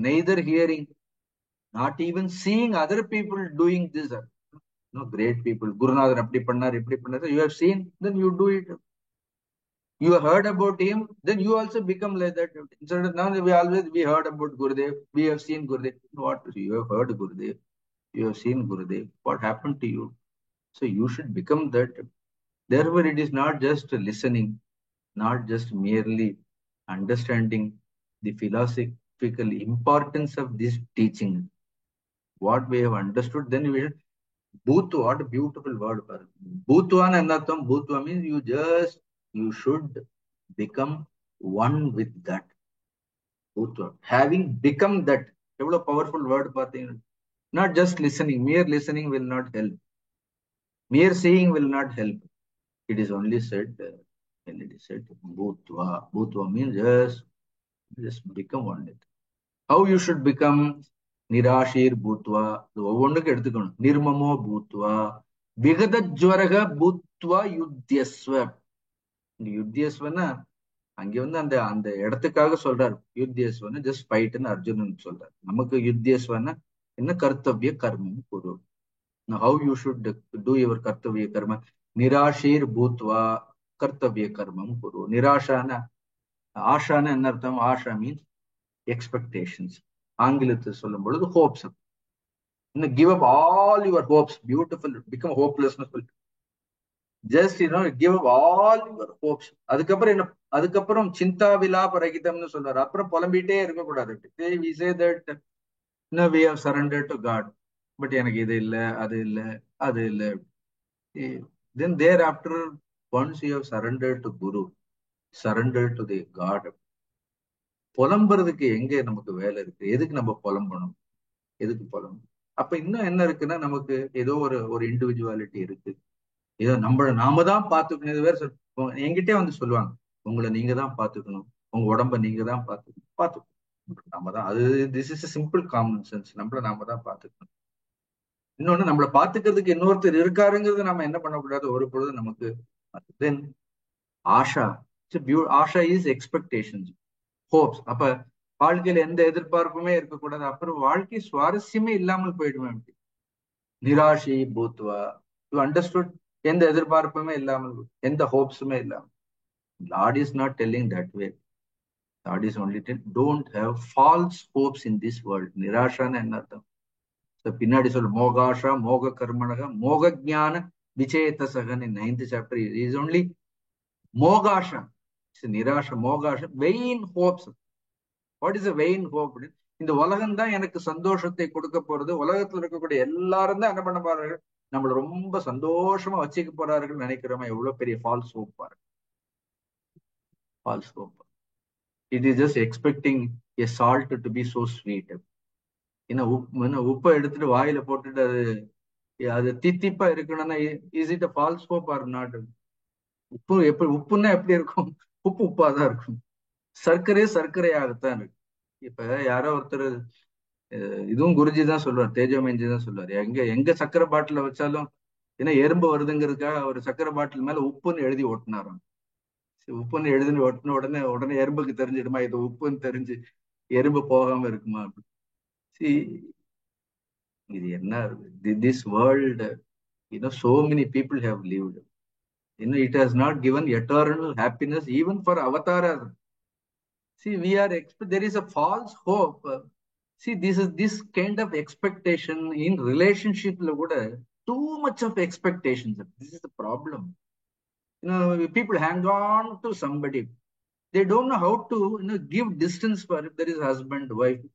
Neither hearing, not even seeing other people doing this. Great people. Gurunathan appdi pannar, ipdi pannar. You have seen, then you do it. You heard about him, then you also become like that. Instead of now, we heard about Gurudev, we have seen Gurudev. What? You have heard Gurudev, you have seen Gurudev. What happened to you? So you should become that. Therefore, it is not just listening, not just merely understanding the philosophical importance of this teaching. What we have understood, then we should. Bhutva, what a beautiful word. Bhutva and Anartham. Bhutva means you should become one with that. Bhutva. Having become that. A powerful word. Not just listening. Mere listening will not help. Mere seeing will not help. It is only said, when it is said, Bhutva. Bhutva means just become one with. How you should become? Nirashir Bhutva. ஒவ்வொன்றுக்கு எடுத்துக்கணும். நிர்மமோ பூத்வா, விகதஜ்வரக பூத்வா யுத்தியஸ்வ. யுத்தியஸ்வன்னா அங்க அந்த அந்த இடத்துக்காக சொல்றாரு. யுத்தியஸ்வன்னு ஜஸ்ட் ஃபைட்னு அர்ஜுனன் சொல்றாரு. நமக்கு யுத்தியஸ்வன்னா என்ன? கர்த்தவிய கர்மம் குரு. How you should do your Kartavya கர்ம? நிராஷீர் பூத்வா கர்த்தவிய கர்மம் குரு. நிராஷான ஆஷான என்ன அர்த்தம்? Asha means expectations. ஆங்கிலத்தில் சொல்லும் பொழுது hopes. Give up all your hopes. Beautiful. Become hopeless. Just give up all your hopes. அதுக்கப்புறம் சிந்தா விலாப ரகிதம்னு சொல்றாரு. அப்புறம் புலம்பிட்டே இருக்கக்கூடாது. We say that we have surrendered to God. But எனக்கு இது இல்ல, அது இல்ல, அது இல்ல. Then thereafter, once you have surrendered to Guru, surrendered to the God, புலம்புறதுக்கு எங்க நமக்கு வேலை இருக்கு? எதுக்கு நம்ம புலம்பணும்? எதுக்கு புலம்பணும்? அப்ப இன்னும் என்ன இருக்குன்னா, நமக்கு ஏதோ ஒரு இண்டிவிஜுவாலிட்டி இருக்கு. ஏதோ நாம தான் பாத்துக்கணும். இது வேற என்கிட்டே வந்து சொல்லுவாங்க, உங்களை நீங்க தான் பாத்துக்கணும், உங்க உடம்ப நீங்க தான் பாத்துக்கணும். நம்ம தான் அது. This is simple common sense. நாம தான் பாத்துக்கணும். இன்னொன்னு, நம்மளை பாத்துக்கிறதுக்கு இன்னொருத்தர் இருக்காருங்கிறது நம்ம என்ன பண்ணக்கூடாது ஒரு பொழுது நமக்கு. Then asha. Asha is expectations, hopes. அப்ப வாழ்க்கையில எந்த எதிர்பார்ப்புமே இருக்கக்கூடாது. அப்புறம் வாழ்க்கை சுவாரஸ்யமே இல்லாமல் போயிடுவேன். நிராஷி பூத்வா. You understood? எந்த எதிர்பார்ப்புமே இல்லாமல், எந்த ஹோப்ஸுமே இல்லாமல். Lord is not telling that way. Lord is only tell, don't have false hopes in this world. நிராஷான்னு என்ன அர்த்தம்? பின்னாடி சொல்லு, மோகாஷா மோக கர்மணக மோக ஜான விசேதசகன் in 9th chapter is only mohasha. Nirasha, mohasha, vain hopes. What is a vain hope? இந்த உலகம் தான் எனக்கு சந்தோஷத்தை கொடுக்க போறது. உலகத்துல இருக்கக்கூடிய எல்லாரும் தான் என்ன பண்ண போறார்கள்? நம்மள ரொம்ப சந்தோஷமா வச்சுக்க போறார்கள் நினைக்கிறோமா? எவ்வளவு பெரிய ஃபால்ஸ் ஹோப் பாருங்க. False hope. It is just expecting a salt to be so sweet. உப்பை எடுத்துட்டு வாயில போட்டுட்டு அது தித்திப்பா இருக்கணும்னா, is it a false hope or not? உப்புன்னா எப்படி இருக்கும்? உப்பாதான் இருக்கும். சர்க்கரையாகத்தான் இருக்கு. இப்ப யாரோ ஒருத்தர், இதுவும் குருஜி தான் சொல்லுவார், தேஜோமேஞ்சி தான் சொல்லுவார், எங்க சக்கரை பாட்டில வச்சாலும் ஏன்னா எறும்பு வருதுங்கிறதுக்காக ஒரு சக்கரை பாட்டில் மேல உப்புன்னு எழுதி ஓட்டினாராம். உப்புன்னு எழுதினு ஓட்டின உடனே எறும்புக்கு தெரிஞ்சிடுமா இது உப்புன்னு தெரிஞ்சு எறும்பு போகாம இருக்குமா? இது என்ன? This world, so many people have lived. It has not given eternal happiness even for avatars. See, there is a false hope. See, this kind of expectation in relationship, too much of expectations. This is the problem. People hang on to somebody. They don't know how to give distance for if there is husband, wife.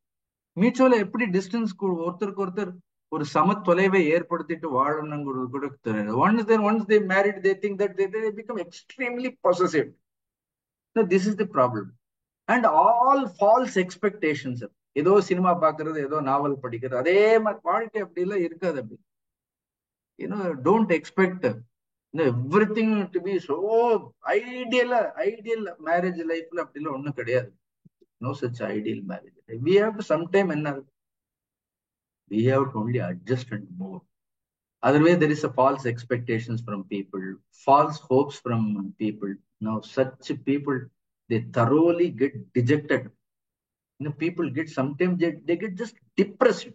மியூச்சுவலா எப்படி டிஸ்டன்ஸ் ஒருத்தருக்கு ஒருத்தர் ஒரு சம தொலைவை ஏற்படுத்திட்டு வாழணுங்கிறது கூட தெரியாது. Once they married, they think that they become extremely possessive. No, this is the problem. And all false expectations. ஏதோ சினிமா பாக்குறது, ஏதோ நாவல் படிக்கிறது, அதே மாதிரி வாழ்க்கை அப்படி எல்லாம் இருக்காது. அப்படி don't expect. everything to be so ideal marriage life no such ideal marriage. We have to sometime we have to only adjust and move. Otherwise, there is a false expectations from people, false hopes from people. Now, such people, they thoroughly get dejected. People get sometimes they get just depressed.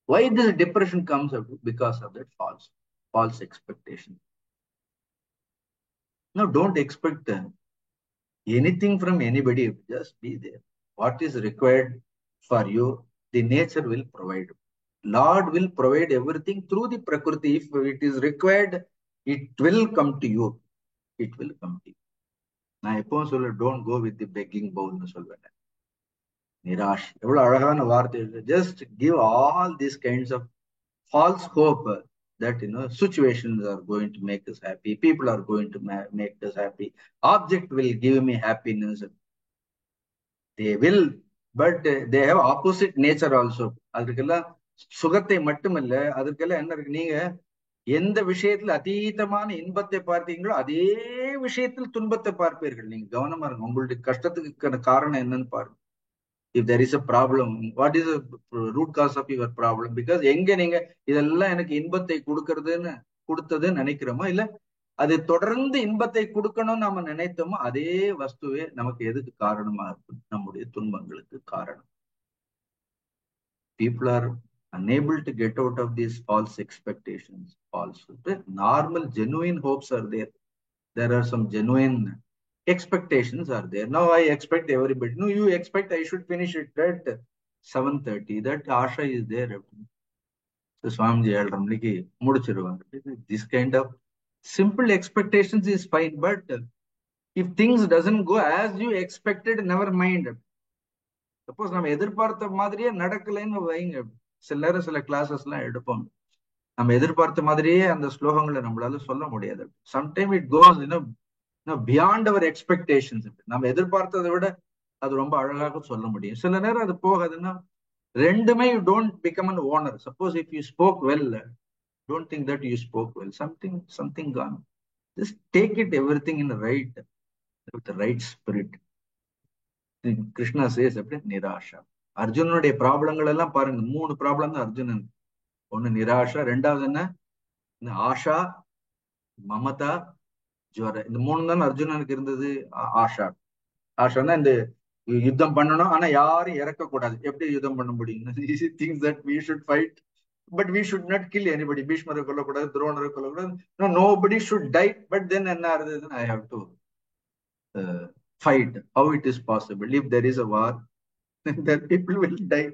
Why this depression comes up? Because of that false expectation. Now, don't expect anything from anybody. Just be there. What is required for you, the nature will provide. Lord will provide everything through the Prakriti. If it is required, it will come to you. It will come to you. நான் எப்பவும் சொல்ல don't go with the begging bowl சொல்வேன். நிராஷ் எவ்வளவு அழகான வார்த்தை. Just give all these kinds of false hope that situations are going to make us happy, people are going to make us happy, object will give me happiness. They will, but they have opposite nature also. அதுக்கெல்லாம் சுகத்தை மட்டுமல்ல, அதுக்கெல்லாம் என்ன இருக்கு, நீங்க எந்த விஷயத்துல அதீதமான இன்பத்தை பார்த்தீங்களோ அதே விஷயத்தில் துன்பத்தை பார்ப்பீர்கள். நீங்க கவனமா இருங்க. உங்களுடைய கஷ்டத்துக்கு காரணம் என்னன்னு பாருங்க. If there is a problem, what is the root cause of your problem? Because எங்க நீங்க இதெல்லாம் எனக்கு இன்பத்தை கொடுத்ததுன்னு நினைக்கிறோமோ, இல்ல அது தொடர்ந்து இன்பத்தை கொடுக்கணும்னு நாம நினைத்தோமோ, அதே வஸ்துவே நமக்கு எதுக்கு காரணமா இருக்கும்? நம்முடைய துன்பங்களுக்கு காரணம். People are unable to get out of these false expectations. Normal, genuine hopes are there. There are some genuine expectations are there. Now I expect everybody. No, you expect I should finish it at 7:30. That Asha is there. So Swamiji Ramliki Mudichiruvan. This kind of simple expectations is fine, but if things doesn't go as you expected, never mind. Suppose நம்ம எதிர்பார்த்த மாதிரியே நடக்கலைன்னு வைங்க, சில நேரம் சில கிளாஸஸ் எல்லாம் எடுப்போம், நம்ம எதிர்பார்த்த மாதிரியே அந்த ஸ்லோகங்களை நம்மளால சொல்ல முடியாது. Sometime it goes beyond our expectations. நம்ம எதிர்பார்த்ததை விட அது ரொம்ப அழகாக சொல்ல முடியும். சில நேரம் அது போகாதுன்னா ரெண்டுமே you don't become an owner. Suppose if you spoke well, don't think that you spoke well, something gone. Just take it everything in right with right spirit. Krishna says அப்படி நிராஷா. அர்ஜுனனுடைய ப்ராப்ளங்கள் எல்லாம் பாருங்க, 3 ப்ராப்ளம் தான் அர்ஜுனன். ஒண்ணு நிராஷா, ரெண்டாவது என்ன ஆஷா, மமதா, ஜுவர. இந்த 3 தான் அர்ஜுனனுக்கு இருந்தது. ஆஷான்னா இந்த யுத்தம் பண்ணணும், ஆனா யாரும் இறக்கக்கூடாது. எப்படி யுத்தம் பண்ண முடியும்? Things that we should fight, but we should not kill anybody. பீஷ்மரை கொல்லக்கூடாது, துரோணரை கொல்லக்கூடாது. nobody should die. but then என்ன ஆகுதுன்னா I have to fight. How it is possible? If there is a war, then people will die.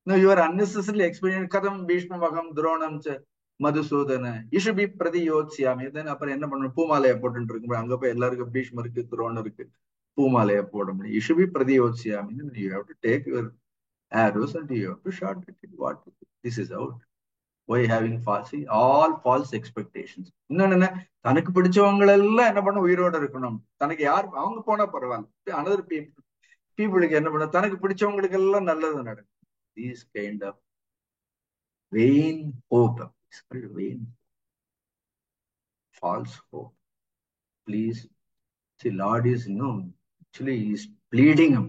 No, you are unnecessarily experiencing kadam bhishma magam dronam cha madhusudana you should be pradiyotsyami. then அப்புறம் என்ன பண்ணணும்? பூமாலையை போட்டு இருக்கு. அங்க போய் எல்லாருக்கும் பீஷ்மருக்கு துரோணருக்கு பூமாலையை போட முடியும். you should be pradiyotsyami. you have to take your arrows and you have to shoot it. What this is out. Why having all false expectations? இன்னொன்னு என்ன, தனக்கு பிடிச்சவங்க எல்லாம் என்ன பண்ண, உயிரோட இருக்கணும். தனக்கு யார் அவங்க போனா பரவாயில்ல, another people என்ன பண்ண, தனக்கு பிடிச்சவங்களுக்கு எல்லாம் நல்லது நடக்கும். These kind of vain hope, vain false hope. Please see, Lord is actually he is pleading him.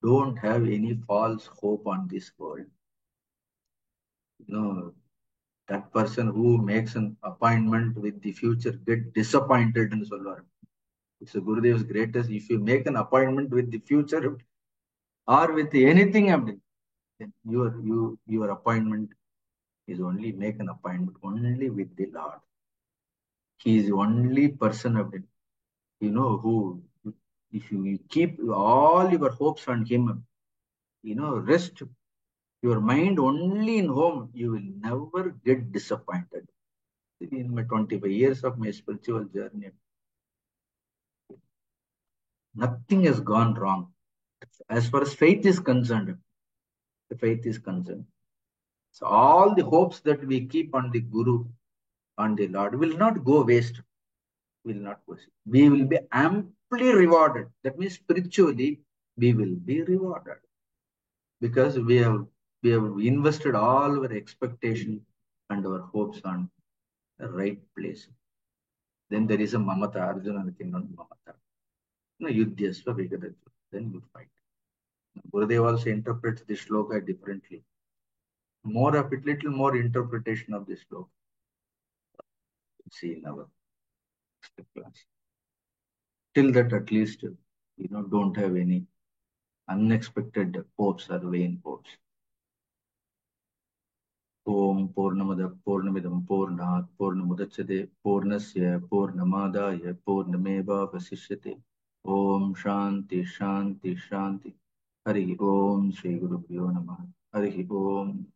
Don't have any false hope on this world. That person who makes an appointment with the future get disappointed in Solvar. It's a Gurudev's greatest. If you make an appointment with the future or with anything, then your appointment is only make an appointment only with the Lord. He is the only person who, if you keep all your hopes on him, rest your mind only in home, you will never get disappointed. In my 25 years of my spiritual journey, nothing has gone wrong. As far as faith is concerned, So all the hopes that we keep on the Guru, on the Lord, will not go waste. We will be amply rewarded. That means spiritually, we will be rewarded. Because we have invested all our expectation and our hopes on the right place. Then there is a mamata. Arjuna and mamata. No, yudhyasva vigadajva. Then you fight. Gurudev also interprets this shloka differently. More of it, little more interpretation of this shloka. See in our class. Till that, at least, don't have any unexpected hopes or vain hopes. Om Purnamada Purnamidam Purnat Purnamudachyate Purnasya Purnamadaya Purnameva Vasishyate. Om Shanti Shanti Shanti. Hari Om Shri Guru Bhyo Namah. Hari Om.